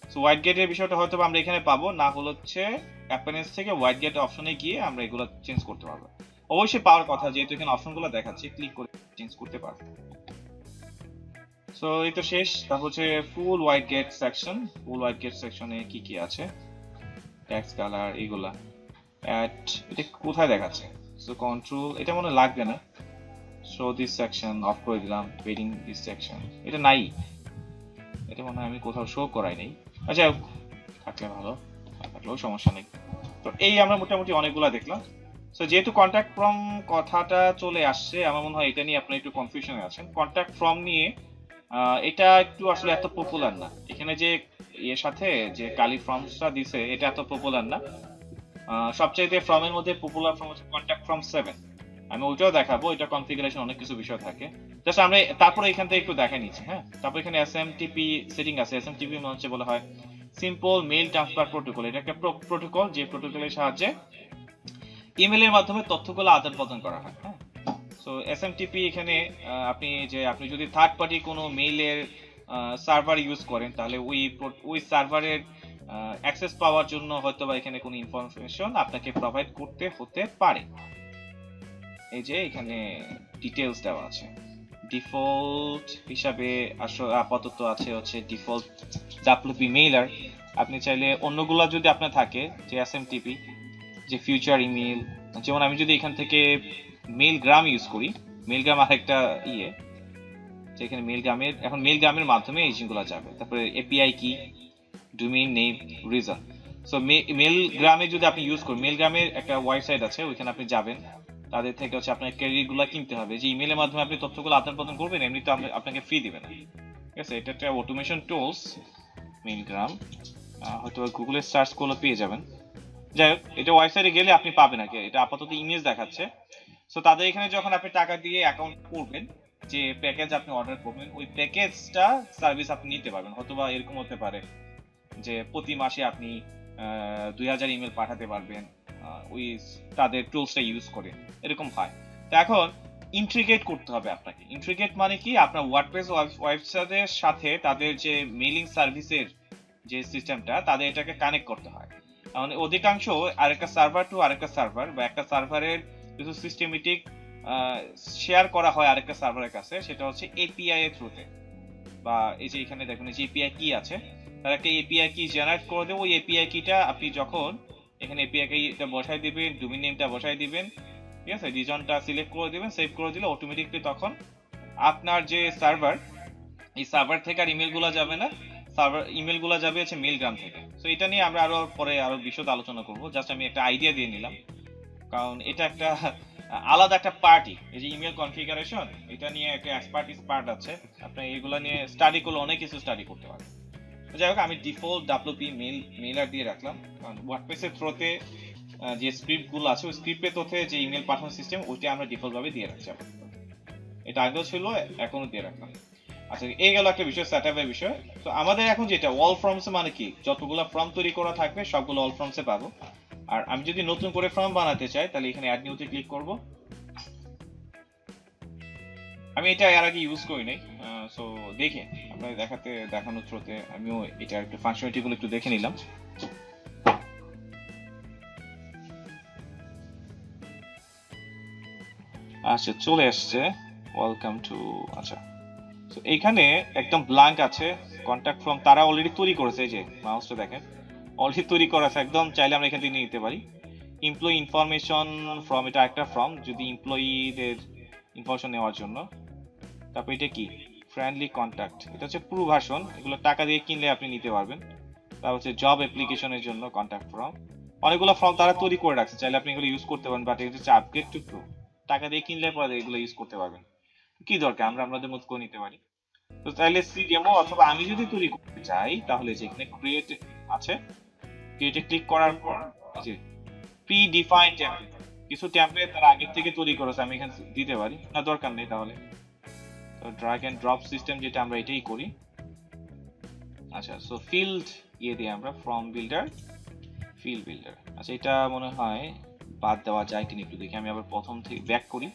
সো হোয়াইট গেটের বিষয়টা হয়তো আমরা এখানে পাবো না, হলে হচ্ছে অ্যাপেন্ডেন্স থেকে হোয়াইট গেট অপশনে গিয়ে আমরা এগুলো চেঞ্জ করতে পারবো। অবশ্যই পাওয়ার কথা, যেহেতু এখানে অপশনগুলো দেখাচ্ছে, ক্লিক করে চেঞ্জ করতে পারবো। সো এই তো শেষ। তারপর হচ্ছে full widget section, full widget সেকশনে কি কি আছে, টেক্সট কালার এগুলা এটা কোথায় দেখাচ্ছে, সো কন্ট্রোল, এটা মনে লাগবে না, শো দিস সেকশন অফ করে দিলাম, পেডিং দিস সেকশন, এটা নাই, এটা মনে হয় আমি কোথাও শো করাই নাই। আচ্ছা থাকলে ভালো, থাকলেও সমস্যা নেই। তো এই আমরা মোটামুটি অনেকগুলা দেখলাম। সো যেহেতু কন্ট্যাক্ট ফ্রম কথাটা চলে আসছে, আমার মনে হয় এটা নিয়ে আপনি একটু কনফিউশনে আছেন। কন্ট্যাক্ট ফ্রম নিয়ে এটা একটু আসলে এত পপুলার না, এখানে যে এর সাথে যে কালি ফর্মসটা দিছে এটা এত পপুলার না। সবচাইতে ফর্মের মধ্যে পপুলার ফর্ম হচ্ছে কন্ট্যাক্ট ফর্ম 7, আমি ওইটাও দেখাবো, এটা কনফিগারেশন অনেক কিছু বিষয় থাকে, জাস্ট আমরা তারপরে এখান থেকে একটু দেখে নিচ্ছি, হ্যাঁ। তারপর এখানে এসএমটিপি সেটিং আছে, এসএমটিপি মানে হচ্ছে বলা হয় সিম্পল মেইল ট্রান্সফার প্রোটোকল, এটা একটা প্রোটোকল যে প্রোটোকলের সাহায্যে ইমেলের মাধ্যমে তথ্যগুলো আদান প্রদান করা হয়, হ্যাঁ। সো এসএমটিপি এখানে আপনি যদি থার্ড পার্টি কোনো মেইলের সার্ভার ইউজ করেন তাহলে ওই সার্ভারের অ্যাক্সেস পাওয়ার জন্য হয়তো বা এখানে কোনো ইনফরমেশন আপনাকে প্রোভাইড করতে হতে পারে। এই যে এখানে ডিটেইলস দেওয়া আছে, ডিফল্ট হিসাবে আপাতত আছে হচ্ছে ডিফল্ট ডাব্লিউপি মেইলার। আপনি চাইলে অন্যগুলো যদি আপনার থাকে যে এসএমটিপি, যে ফিউচার ইমেল, যেমন আমি যদি এখান থেকে মেইলগ্রাম ইউজ করি, মেইলগ্রাম আরেকটা যেখানে মেইলগ্রামের এখন মেইলগ্রামের মাধ্যমে এই জিনিসগুলো যাবে। তারপরে এপিআই কি, ডোমেইন নেম, রিজন। সো মেইলগ্রামে যদি আপনি ইউজ করেন, মেইলগ্রামের একটা ওয়েবসাইট আছে, ওইখানে আপনি যাবেন, তাদের থেকে হচ্ছে আপনার ক্রেডিটগুলো কিনতে হবে, যে ইমেলের মাধ্যমে আপনি তথ্যগুলো আদান প্রদান করবেন, এমনি তো আপনাকে ফি দিবে না, ঠিক আছে। এটা একটা অটোমেশন টুলস মেইলগ্রাম, হয়তো গুগলে সার্চ করলে পেয়ে যাবেন। যাই হোক, এটা ওয়েবসাইটে গেলে আপনি পাবেন আগে, এটা আপাতত ইমেজ দেখাচ্ছে। সো তাদের এখানে যখন আপনি টাকা দিয়ে অ্যাকাউন্ট করবেন, যে প্যাকেজ আপনি অর্ডার করবেন, ওই প্যাকেজটা সার্ভিস আপনি নিতে পারবেন। হয়তোবা এরকম হতে পারে যে প্রতি মাসে আপনি 2000 ইমেল পাঠাতে পারবেন ওই তাদের টুলসটা ইউজ করে, এরকম হয়। তো এখন ইন্টিগ্রেট করতে হবে আপনাকে। ইন্টিগ্রেট মানে কি, আপনার ওয়ার্ডপ্রেস ওয়েবসাইটের সাথে তাদের যে মেইলিং সার্ভিসের যে সিস্টেমটা, তাদের এটাকে কানেক্ট করতে হয়। মানে অধিকাংশ আরেকটা সার্ভার টু আরেকটা সার্ভার, বা একটা সার্ভারের কিছু সিস্টেমেটিক শেয়ার করা হয় আরেকটা সার্ভারের কাছে, সেটা হচ্ছে এপিআই এর থ্রুতে। বা এই যে এখানে দেখুন এই যে এপিআই কি আছে, তার একটা এপিআই কি জেনারেট করে দেবো। ওই এপিআই কিটা আপনি যখন এখানে এপিআই কিটা বসাই দিবেন, ডোমেইন নেমটা বসাই দিবেন, ঠিক আছে, রিজনটা সিলেক্ট করে দিবেন, সেভ করে দিলে অটোমেটিকলি তখন আপনার যে সার্ভার, এই সার্ভার থেকে আর ইমেল গুলা যাবে না, সার্ভার ইমেল গুলা যাবে হচ্ছে মেইলগ্রাম থেকে। তো এটা নিয়ে আমরা আরো পরে আরো বিশদ আলোচনা করব, জাস্ট আমি একটা আইডিয়া দিয়ে নিলাম, কারণ এটা একটা আলাদা একটা পার্টি। এই যে ইমেল কনফিগারেশন, এটা নিয়ে একটা এক্সপার্টিস পার্ট আছে, আপনি এগুলা নিয়ে স্টাডি করলে অনেক কিছু স্টাডি করতে পারবেন। যাই হোক, আমি ডিফল্ট ডাব্লিউপি মেইলার দিয়ে রাখলাম, কারণ ওয়ার্ডপ্রেসের থ্রোতে যে স্ক্রিপ্ট গুলো আছে ওই স্ক্রিপ্টের তথ্যে যে ইমেল পাঠানোর সিস্টেম ওইটা আমরা ডিফল্ট ভাবে দিয়ে রাখছি। এটা আগেও ছিল, এখনো দিয়ে রাখলাম। আচ্ছা, এই গেল একটা বিষয়, সেটআপের বিষয়। তো আমাদের এখন যেটা অল ফর্মস মানে কি, যতগুলো ফর্ম তৈরি করা থাকবে সবগুলো অল ফর্মসে পাবো। আর আমি যদি নতুন করে ফর্ম বানাতে চাই তাহলে এখানে অ্যাড নিউতে ক্লিক করব। আমি এটা এর আগে ইউজ করি নাই, সো দেখে আপনাদের দেখানোর থ্রুতে আমিও এটা একটু ফাংশনালিটি গুলো একটু দেখে নিলাম। আচ্ছা, চলে আসছে ওয়েলকাম টু। আচ্ছা, তো এইখানে একদম ব্ল্যাঙ্ক আছে কন্টাক্ট ফর্ম, তারা অলরেডি তৈরি করেছে। এই যে মাউসটা দেখেন, অলরেডি তৈরি করা আছে একদম, চাইলে আমরা এখান থেকে নিয়ে নিতে পারি। এমপ্লয়ি ইনফরমেশন ফর্ম, এটা একটা ফর্ম যদি এমপ্লয়িদের ইনফরমেশন নেওয়ার জন্য। তারপর এটা কি, ফ্রেন্ডলি কন্ট্যাক্ট, এটা হচ্ছে পুরো ভার্সন, এগুলো টাকা দিয়ে কিনলে আপনি নিতে পারবেন। তারপর হচ্ছে জব অ্যাপ্লিকেশনের জন্য কন্ট্যাক্ট ফর্ম, অনেকগুলো ফর্ম তারা তৈরি করে রাখছে, চাইলে আপনি এগুলো ইউজ করতে পারেন, বাট এটা হচ্ছে আপগ্রেড টু প্রো, টাকা দিয়ে কিনলে পরে এগুলো ইউজ করতে পারবেন। কি দরকার, আমরা আমাদের মতো করে নিতে পারি। তো তাহলে সিডেমো অথবা আমি যদি তৈরি করতে চাই তাহলে যেখানে ক্রিয়েট আছে, ক্রিয়েটে ক্লিক করার পর যে প্রি ডিফাইন্ড টেমপ্লেট, কিছু টেমপ্লেট তারা আগে থেকে তৈরি করেছে, আমি এখানে দিতে পারি না, দরকার নেই তাহলে। তো ড্র্যাগ এন্ড ড্রপ সিস্টেম যেটা আমরা এটাই করি। আচ্ছা, সো ফিল্ড দিয়ে আমরা ফর্ম বিল্ডার, ফিল্ড বিল্ডার। আচ্ছা, এটা মনে হয় বাদ দেওয়া যায় কিনা একটু দেখি, আমি আবার প্রথম থেকে ব্যাক করি,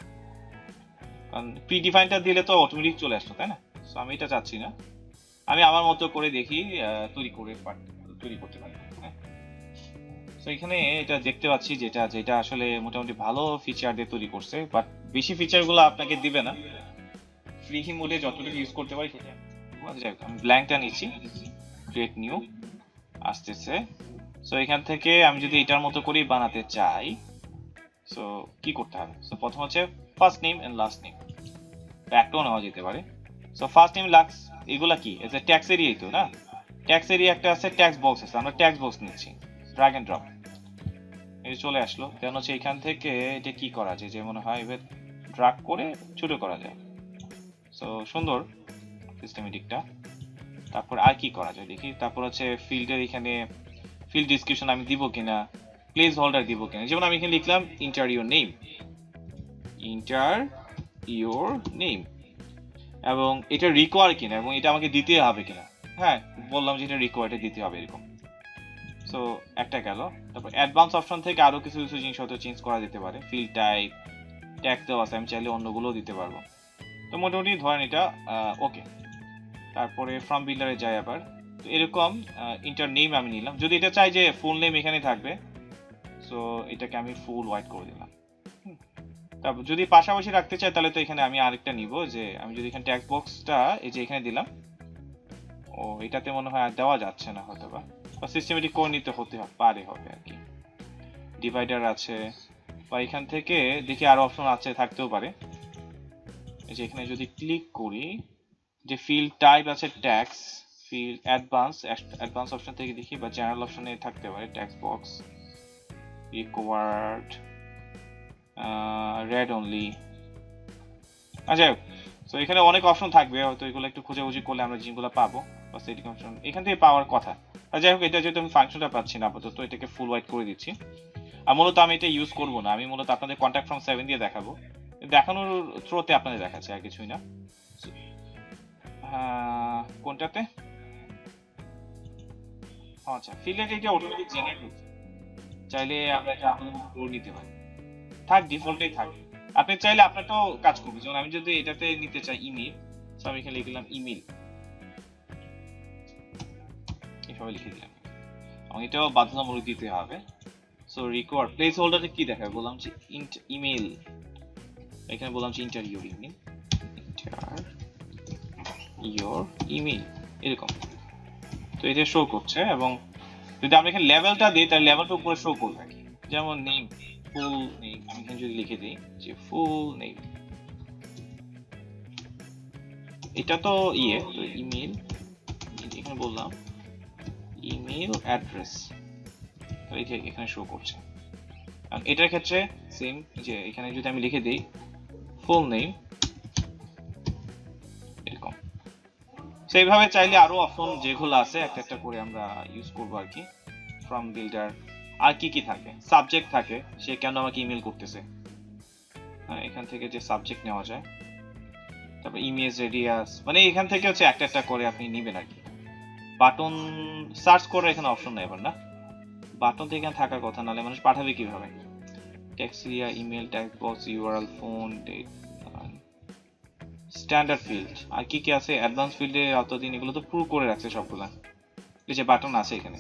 কারণ প্রি ডিফাইনটা দিলে তো অটোমেটিক চলে আসতো, তাই না? সো আমি এটা চাচ্ছি না, আমি আমার মতো করে দেখি তৈরি করতে পারি। তো এখানে এটা দেখতে পাচ্ছি যেটা আসলে মোটামুটি ভালো ফিচার দিয়ে তৈরি করছে, বাট বেশি ফিচারগুলো আপনাকে দিবে না, ফ্রি মোডে যতটুকু ইউজ করতে পারি সেটা। আমি ব্ল্যাঙ্কটা নিচ্ছি, ক্রিয়েট নিউ আসতেছে। সো এখান থেকে আমি যদি এটার মতো করেই বানাতে চাই, সো কি করতে হবে? সো প্রথম হচ্ছে first name and last name, ব্যাকটাও নেওয়া যেতে পারে। সো ফার্স্ট নেম লাস্ট এগুলা কি, এটা ট্যাক্স এরিয়াই তো না, ট্যাক্স এরিয়া একটা আছে, ট্যাক্স বক্স আছে, আমরা ট্যাক্স বক্স নিচ্ছি, ড্র্যাগ এন্ড ড্রপ, এই চলে আসলো। দেন হচ্ছে এখান থেকে এটা কি করা যায়, যে মনে হয় এবার ড্র্যাগ করে ছোট করা যায়। সো সুন্দর সিস্টেমেটিকটা। তারপর আর কি করা যায় দেখি, তারপর হচ্ছে ফিল্ডের এখানে ফিল্ড ডিসক্রিপশন আমি দিব কিনা, প্লেস হোল্ডার দিব কিনা, যেমন আমি এখানে লিখলাম inter your name, inter your name, এবং এটা রিকোয়ার কিনা এবং এটা আমাকে দিতে হবে কিনা। হ্যাঁ, বললাম যে এটা রিকোয়ার, এটা দিতে হবে এরকম। সো একটা গেল। তারপর অ্যাডভান্স অপশন থেকে আরো কিছু কিছু জিনিস হয়তো চেঞ্জ করা যেতে পারে, ফিল্ড টাইপ, ট্যাগ দেওয়া আছে, আমি চাইলে অন্যগুলোও দিতে পারবো। তো মোটামুটি ধরেন এটা ওকে। তারপরে ফ্রম বিল্ডারে যাই আবার, তো এরকম ইন্টার নেম আমি নিলাম, যদি এটা চাই যে ফুল নেম এখানে থাকবে, সো এটাকে আমি ফুল হোয়াইট করে দিলাম। তারপর যদি পাশাপাশি রাখতে চাই তাহলে তো এখানে আমি আরেকটা নিব, যে আমি যদি এখানে ট্যাগ বক্সটা এই যে এখানে দিলাম, ও এটাতে মনে হয় আর দেওয়া যাচ্ছে না হয়তো, বা সিস্টেমেটিক করে নিতে হতে পারে হবে আর কি। ডিভাইডার আছে, বা এখান থেকে দেখি আরো অপশন আছে, থাকতেও পারে। এই যে এখানে যদি ক্লিক করি, যে ফিল্ড টাইপ আছে ট্যাক্স, ফিল্ড অ্যাডভান্স অপশন থেকে দেখি, বা জেনারেল অপশনে থাকতে পারে tax box, required, red only. আচ্ছা, তো এখানে অনেক অপশন থাকবে, হয়তো এগুলো একটু খোঁজাখুঁজি করলে আমরা জিনিসগুলো পাবো, বা সেটিং অপশন এখান থেকে পাওয়ার কথা। যাই হোক, এটা যেহেতু আমি ফাংশনটা পাচ্ছি না আপাতত, এটাকে ফুল হোয়াইট করে দিচ্ছি। আর মূলত আমি এটা ইউজ করবো না, আমি মূলত আপনাদের কন্ট্যাক্ট ফর্ম 7 দিয়ে দেখাবো, দেখানোর থ্রোতে আপনাদের দেখাচ্ছে, আর কিছুই না। কোনটাতে? আচ্ছা, ফিল্ডের এটা অটোমেটিক জেনারেট হচ্ছে, চাইলে আমরা এটা আপনাদের মতো করে নিতে পারি, থাক ডিফল্টেই থাক। আপনি চাইলে আপনারটাও কাজ করবে, যেমন আমি যদি এটাতে নিতে চাই ইমেল, সো আমি এখানে লিখলাম ইমেল, এভাবে লিখে দিলাম, এবং এটাও বাধ্যতামূলক দিতে হবে। সো রিকোয়ার্ড প্লেস হোল্ডারে কি দেখাবে, বললাম যে ইমেল, এখানে বললাম যে inter your email, inter your email, এরকম। তো এটা শো করছে, এবং যদি আমরা এখানে লেভেলটা দিই তাহলে লেভেলটা উপরে শো করবে, যেমন নেম, ফুল নেম। আমি এখানে যদি লিখে দিই যে ফুল নেম, এটা তো তো ইমেল, এখানে বললাম ইমেল অ্যাড্রেস, তো এখানে শো করছে। আর এটার ক্ষেত্রে সেম, যে এখানে যদি আমি লিখে দিই ফুল নেম, এরকম। তো এইভাবে চাইলে আরো অপশন যেগুলো আছে একটা একটা করে আমরা ইউজ করবো আর কি। ফ্রম বিল্ডার আর কি কি থাকে, সাবজেক্ট থাকে, সে কেন আমাকে ইমেল করতেছে, এখান থেকে যে সাবজেক্ট নেওয়া যায়। তারপর ইমেজ রেডিয়াস, মানে এখান থেকে হচ্ছে একটা একটা করে আপনি নিবেন আর কি। বাটন সার্চ করার এখানে অপশন নেই এবার, না বাটন তো এখানে থাকার কথা, নাহলে মানুষ পাঠাবে কিভাবে। Text area, email, text box, URL, phone, date, standard field, আর কি কি আছে অ্যাডভান্স ফিল্ডে অতদিন এগুলো তো পুরো করে রাখছে সবগুলা। এই যে বাটন আছে এখানে,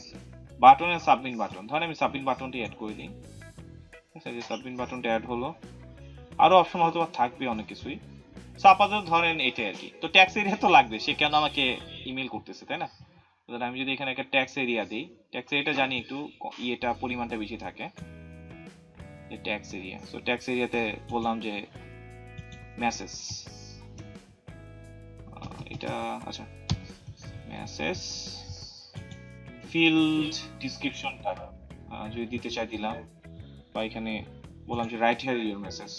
বাটন এর সাবমিট বাটন, ধরেন আমি সাবমিট বাটনটি অ্যাড করে দিই। আচ্ছা, যে সাবমিট বাটনটা অ্যাড হলো, আরো অপশন হয়তো থাকবে অনেক কিছুই। সো আপাতত ধরেন এটাই আর কি। তো ট্যাক্স এরিয়া তো লাগবে, সে কেন আমাকে ইমেল করতেছে, তাই না? আমি যদি এখানে একটা ট্যাক্স এরিয়া দিই, ট্যাক্স এরিয়াটা জানি একটু ইয়েটা পরিমাণটা বেশি থাকে, যে ট্যাক্স এরিয়া। সো ট্যাক্স এরিয়াতে বললাম যে মেসেজ, এটা আচ্ছা মেসেজ ফিল্ড ডিসক্রিপশনটা যদি দিতে চাই দিলাম, বা এখানে বললাম যে right here your message,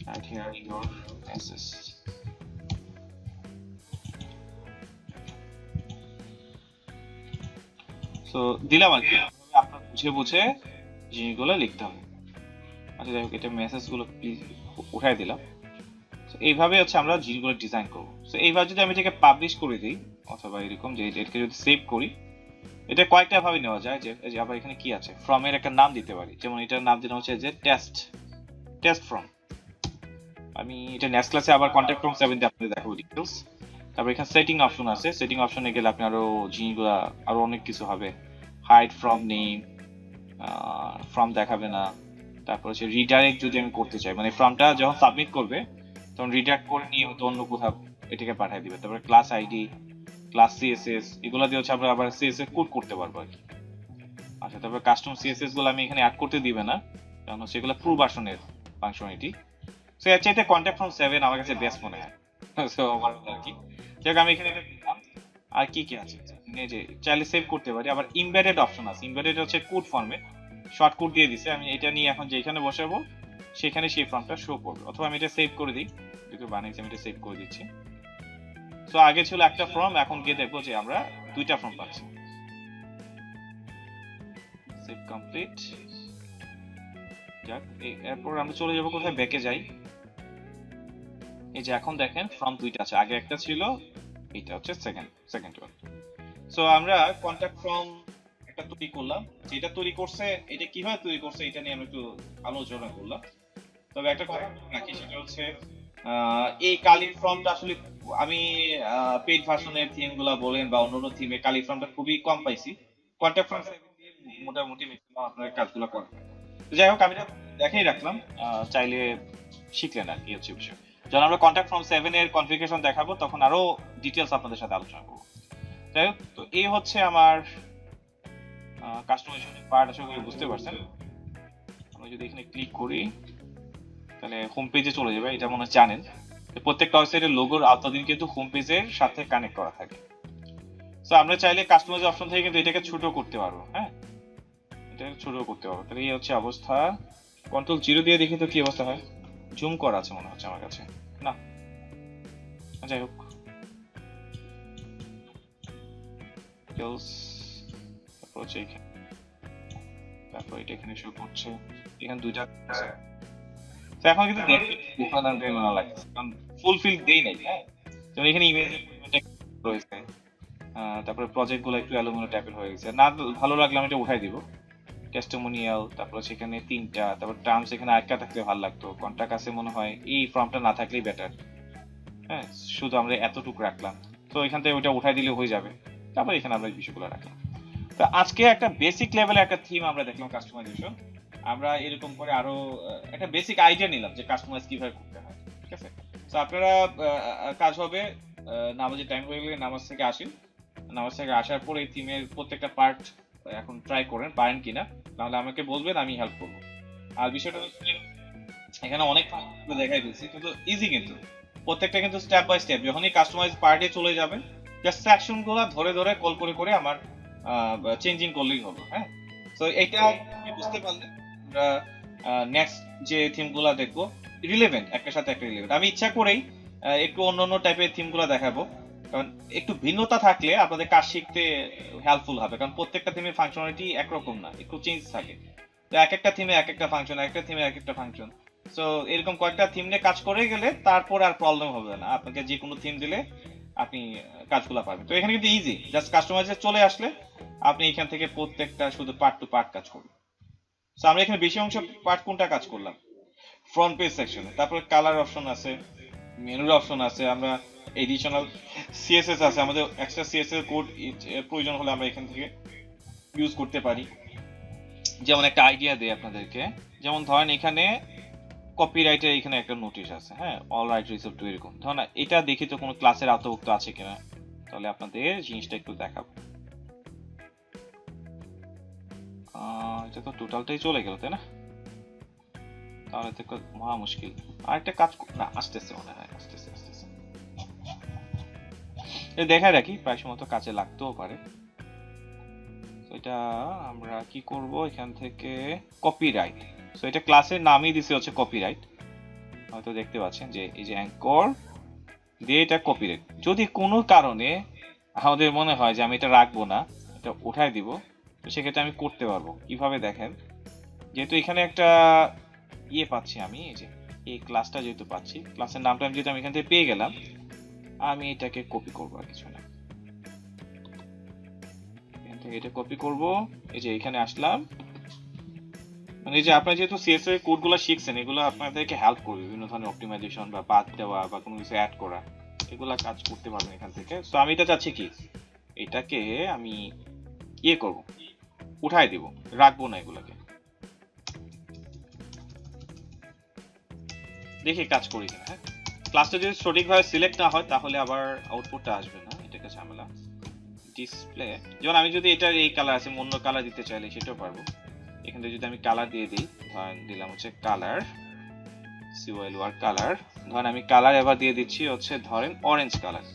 right here your message. So দিলাম আর কি, আপনার বুঝে বুঝে জিনিসগুলো লিখতে হবে। আচ্ছা যাই হোক, এটা মেসেজগুলো প্লিজ উঠাই দিলাম। এইভাবে হচ্ছে আমরা জিনিসগুলো ডিজাইন করবো। সো এইভাবে যদি আমি এটাকে পাবলিশ করে দিই, অথবা এরকম যে এটাকে যদি সেভ করি, এটা কয়েকটা ভাবে নেওয়া যায়। যে আবার এখানে কি আছে, ফ্রম এর একটা নাম দিতে পারি, যেমন এটার নাম দিলাম হচ্ছে যে টেস্ট ফ্রম। আমি এটা নেক্সট ক্লাসে আবার কন্ট্যাক্ট ফ্রম 7 দিয়ে আপনাদের দেখাবো ডিটেইলস। তারপর এখানে সেটিং অপশন আছে, সেটিং অপশনে গেলে আপনি আরো জিনিসগুলো আরো অনেক কিছু হবে। হাইড ফ্রম নেম, ফ্রম দেখাবে না। তারপর হচ্ছে রিডাইরেক্ট যদি আমি করতে চাই, মানে ফর্মটা যখন সাবমিট করবে তখন রিডাইরেক্ট করে নিয়ে হয়তো অন্য কোথাও এটাকে পাঠিয়ে দিবে। তারপর ক্লাস আইডি, ক্লাস সিএসএস, এগুলো দিয়ে হচ্ছে আমরা আবার সিএসএস কোড করতে পারবো আর কি। আচ্ছা, তারপর কাস্টম সিএসএস গুলো আমি এখানে অ্যাড করতে দিবে না, কারণ সেগুলো প্রো ভার্সনের ফাংশনালিটি। সো এর চাইতে কন্ট্যাক্ট ফ্রম 7 আমার কাছে বেস্ট মনে হয়। সো ওভারঅল আর কি, যাক আমি এখানে এটা দিলাম। আর কি কি আছে, যে চাইলে সেভ করতে পারি। আবার ইমবেডেড অপশন আছে, ইমবেডেড হচ্ছে কোড ফর্মে শর্ট কোড দিয়ে দিছে। আমি এটা নিয়ে এখন যেখানে বসাবো সেখানে সেই ফর্মটা শো করবে। অথবা আমি এটা সেভ করে দিই, যেহেতু বানিয়েছি আমি এটা সেভ করে দিচ্ছি। সো আগে ছিল একটা ফর্ম, এখন গিয়ে দেখবো যে আমরা দুইটা ফর্ম পাচ্ছি। Save complete. যাক, এরপর আমরা চলে যাবো কোথায়, ব্যাকে যাই। এই যে এখন দেখেন ফর্ম দুইটা আছে, আগে একটা ছিল, এটা হচ্ছে সেকেন্ড ওয়ান। সো আমরা কন্টাক্ট ফর্ম একটা তৈরি করলাম। যেটা তৈরি করছে, এটা কিভাবে তৈরি করছে এটা নিয়ে আমি একটু আলোচনা করলাম। তবে একটা কথা রাখি, সেটা হচ্ছে এই কালির ফর্মটা আসলে আমি পেইড ভার্সনের থিম গুলা বলেন বা অন্যান্য থিমে কালি ফর্মটা খুবই কম পাইছি। কন্টাক্ট ফর্ম দিয়ে মোটামুটি ম্যাক্সিমাম আপনার কাজগুলো করেন। যাই হোক, আমি এটা দেখাই রাখলাম, চাইলে শিখলেন আর কি হচ্ছে বিষয়। যখন আমরা কন্টাক্ট ফর্ম 7 এর কনফিগারেশন দেখাবো তখন আরো ডিটেইলস আপনাদের সাথে আলোচনা করবো। যাই হোক, তো এই হচ্ছে আমার কাস্টমাইজেশনের পার্ট, আশা করি বুঝতে পারছেন। আমি যদি এখানে ক্লিক করি তাহলে হোম পেজে চলে যাবে। এটা মনে হয় জানেন, প্রত্যেকটা ওয়েবসাইটের লোগোর আওতাধীন কিন্তু হোম পেজের সাথে কানেক্ট করা থাকে। সো আমরা চাইলে কাস্টমাইজ অপশন থেকে কিন্তু এটাকে ছোট করতে পারবো। হ্যাঁ, এটাকে ছোট করতে পারবো। তাহলে এই হচ্ছে অবস্থা। Ctrl 0 দিয়ে দেখি তো কি অবস্থা হয়। জুম করা আছে মনে হচ্ছে আমার কাছে, না যাই হোক। তারপর এটা এখানে শো করছে, এখানে দুইটা আছে। তো এখন কিন্তু দেখতে উপাদানটা মনে লাগছে, কারণ ফুলফিল দেই নাই। হ্যাঁ, যেমন এখানে ইমেজের পরিমাণটা রয়েছে, তারপরে প্রজেক্ট গুলো একটু এলোমেলো টাইপের হয়ে গেছে। না ভালো লাগলে আমি এটা উঠাই দিব। টেস্টিমোনিয়াল, তারপর সেখানে 3টা, তারপর টার্মস এখানে আটকা থাকলে ভালো লাগতো। কন্টাক্ট আছে মনে হয় এই ফর্মটা না থাকলেই বেটার। হ্যাঁ, শুধু আমরা এতটুকু রাখলাম, তো এখান থেকে ওইটা উঠাই দিলে হয়ে যাবে। তারপর এখানে আমরা এই বিষয়গুলো রাখলাম। তো আজকে একটা বেসিক লেভেলে একটা থিম আমরা দেখলাম, কাস্টমাইজেশন। আমরা এরকম করে আরো একটা বেসিক আইডিয়া নিলাম যে কাস্টমাইজ কিভাবে করতে হয়। ঠিক আছে, তো আপনারা কাজ হবে নামাজের টাইম হয়ে গেলে নামাজ থেকে আসেন, নামাজ থেকে আসার পরে এই থিমের প্রত্যেকটা পার্ট এখন ট্রাই করেন পারেন কিনা, তাহলে আমাকে বলবেন, আমি হেল্প করবো। আর বিষয়টা হচ্ছে এখানে অনেক দেখাই দিচ্ছি কিন্তু ইজি, কিন্তু প্রত্যেকটা কিন্তু স্টেপ বাই স্টেপ। যখনই কাস্টমাইজ পার্টে চলে যাবেন, জাস্ট সেকশন গুলা ধরে ধরে কল করে করে আমার চেঞ্জিং করলেই হবে। হ্যাঁ, তো এটা আপনি বুঝতে পারলে আমরা নেক্সট যে থিম গুলা দেখবো রিলেভেন্ট, একটার সাথে একটা রিলেভেন্ট। আমি ইচ্ছা করেই একটু অন্য অন্য টাইপের থিম গুলা দেখাবো, কারণ একটু ভিন্নতা থাকলে আপনাদের কাজ শিখতে হেল্পফুল হবে, কারণ প্রত্যেকটা থিমের ফাংশনালিটি একরকম না, একটু চেঞ্জ থাকে। তো এক একটা থিমে এক একটা ফাংশন, এক একটা থিমে এক একটা ফাংশন। সো এরকম কয়েকটা থিম নিয়ে কাজ করে গেলে তারপর আর প্রবলেম হবে না, আপনাকে যে কোনো থিম দিলে আপনি কাজগুলো পাবেন। তো এখানে কিন্তু ইজি, জাস্ট কাস্টমাইজে চলে আসলে আপনি এখান থেকে প্রত্যেকটা শুধু পার্ট টু পার্ট কাজ করবেন। সো আমরা এখানে বেশি অংশ পার্ট কোনটা কাজ করলাম, ফ্রন্ট পেজ সেকশনে, তারপরে কালার অপশন আছে, মেনুর অপশন আছে, আমরা এডিশনাল সিএসএস আছে, আমাদের এক্সট্রা সিএসএস কোড প্রয়োজন হলে আমরা এখান থেকে ইউজ করতে পারি। যেমন একটা আইডিয়া দেই আপনাদেরকে, যেমন ধরেন এখানে কপিরাইটের এখানে একটা নোটিশ আছে, হ্যাঁ, অল রাইট রিজার্ভ টু, এরকম ধরেন এটা দেখি তো কোনো ক্লাসের আওতাভুক্ত আছে কিনা, তাহলে আপনাদের জিনিসটা একটু দেখাবো। এটা তো টোটালটাই চলে গেল, তাই না? তাহলে তো মহা মুশকিল। আরেকটা কাজ না, আসতেছে মনে হয়, আসতেছে আসতেছে, দেখায় রাখি, প্রায় সময় তো কাজে লাগতেও পারে। এটা আমরা কি করব, এখান থেকে কপিরাইট। সো এটা ক্লাসের নামই দিছে হচ্ছে কপিরাইট, হয়তো দেখতে পাচ্ছেন যে এই যে অ্যাঙ্কর দিয়ে এটা কপিরাইট। যদি কোনো কারণে আমাদের মনে হয় যে আমি এটা রাখবো না, এটা উঠাই দিব, তো সেক্ষেত্রে আমি করতে পারবো কিভাবে দেখেন, যেহেতু এখানে একটা ইয়ে পাচ্ছি আমি, এই যে এই ক্লাসটা যেহেতু পাচ্ছি, ক্লাসের নামটা আমি যেহেতু আমি এখান থেকে পেয়ে গেলাম, আমি এটাকে কপি করবো, আর কিছু না। এটা কপি করব, এই যে এখানে আসলাম, মানে এই যে আপনারা যেহেতু সিএসএস এর কোডগুলো শিখছেন, এগুলো আপনাদেরকে হেল্প করবে বিভিন্ন ধরনের অপটিমাইজেশন বা বাদ দেওয়া বা কোনো কিছু অ্যাড করা, এগুলা কাজ করতে পারবেন এখান থেকে। সো আমি এটা চাচ্ছি কি, এটাকে আমি ইয়ে করব, উঠাই দিব, রাখবো না এগুলাকে, দেখি কাজ করি কিনা। হ্যাঁ, ক্লাসটা যদি সঠিকভাবে সিলেক্ট না হয় তাহলে আবার আউটপুটটা আসবে না, এটাকে ঝামেলা। ডিসপ্লে, যেমন আমি যদি এটার এই কালার আছে, অন্য কালার দিতে চাইলে সেটাও পারবো। এখান থেকে যদি আমি কালার দিয়ে দিই, ধরেন দিলাম হচ্ছে কালার, CYLR কালার, ধরেন আমি কালার এবার দিয়ে দিচ্ছি হচ্ছে ধরেন অরেঞ্জ কালার,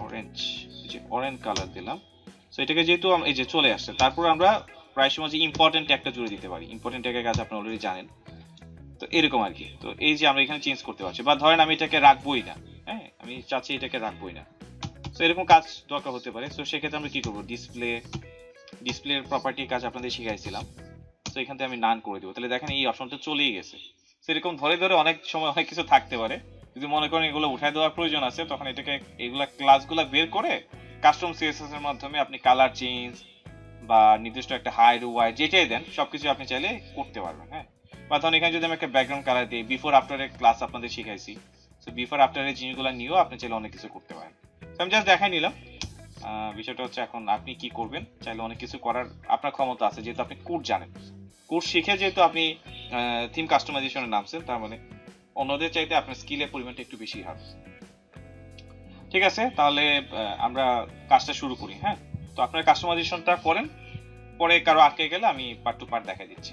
অরেঞ্জ, এই যে অরেঞ্জ কালার দিলাম। সো এটাকে যেহেতু এই যে চলে আসছে, তারপর আমরা প্রায় সময় যে ইম্পর্টেন্ট ট্যাগটা জুড়ে দিতে পারি, ইম্পর্টেন্ট ট্যাগের কাজ আপনি অলরেডি জানেন, তো এরকম আর কি। তো এই যে আমরা এখানে চেঞ্জ করতে পারছি, বা ধরেন আমি এটাকে রাখবোই না, হ্যাঁ, আমি চাচ্ছি এটাকে রাখবোই না, তো এরকম কাজ দরকার হতে পারে। তো সেক্ষেত্রে আমরা কি করবো, ডিসপ্লের প্রপার্টি কাজ আপনাদের শিখাইছিলাম, তো এখান থেকে আমি নান করে দেবো, তাহলে দেখেন এই অপশনটা চলেই গেছে। সেরকম ধরে ধরে অনেক সময় অনেক কিছু থাকতে পারে, যদি মনে করেন এগুলো উঠাই দেওয়ার প্রয়োজন আছে, তখন এটাকে এগুলা ক্লাসগুলো বের করে কাস্টম সিএসএস এর মাধ্যমে আপনি কালার চেঞ্জ বা নির্দিষ্ট একটা হাইড ওয়াইড যেটাই দেন সবকিছু আপনি চাইলে করতে পারবেন। হ্যাঁ, বা ধরুন এখানে যদি আমি একটা ব্যাকগ্রাউন্ড কালার দিই, বিফোর আফটারের ক্লাস আপনাদের শিখাইছি, তো বিফোর আফটারের জিনিসগুলো নিয়েও আপনি চাইলে অনেক কিছু করতে পারেন। তো আমি জাস্ট দেখাই নিলাম। বিষয়টা হচ্ছে এখন আপনি কি করবেন, চাইলে অনেক কিছু করার আপনার ক্ষমতা আছে, যেহেতু আপনি কোড জানেন, কোড শিখে যেহেতু আপনি থিম কাস্টমাইজেশনে নামছেন, তার মানে অন্যদের চাইতে আপনার স্কিলের পরিমাণটা একটু বেশি হবে। ঠিক আছে, তাহলে আমরা কাজটা শুরু করি। হ্যাঁ, তো আপনার কাস্টমাইজেশনটা করেন, পরে কারো আটকে গেলে আমি পার্ট টু পার্ট দেখা দিচ্ছি।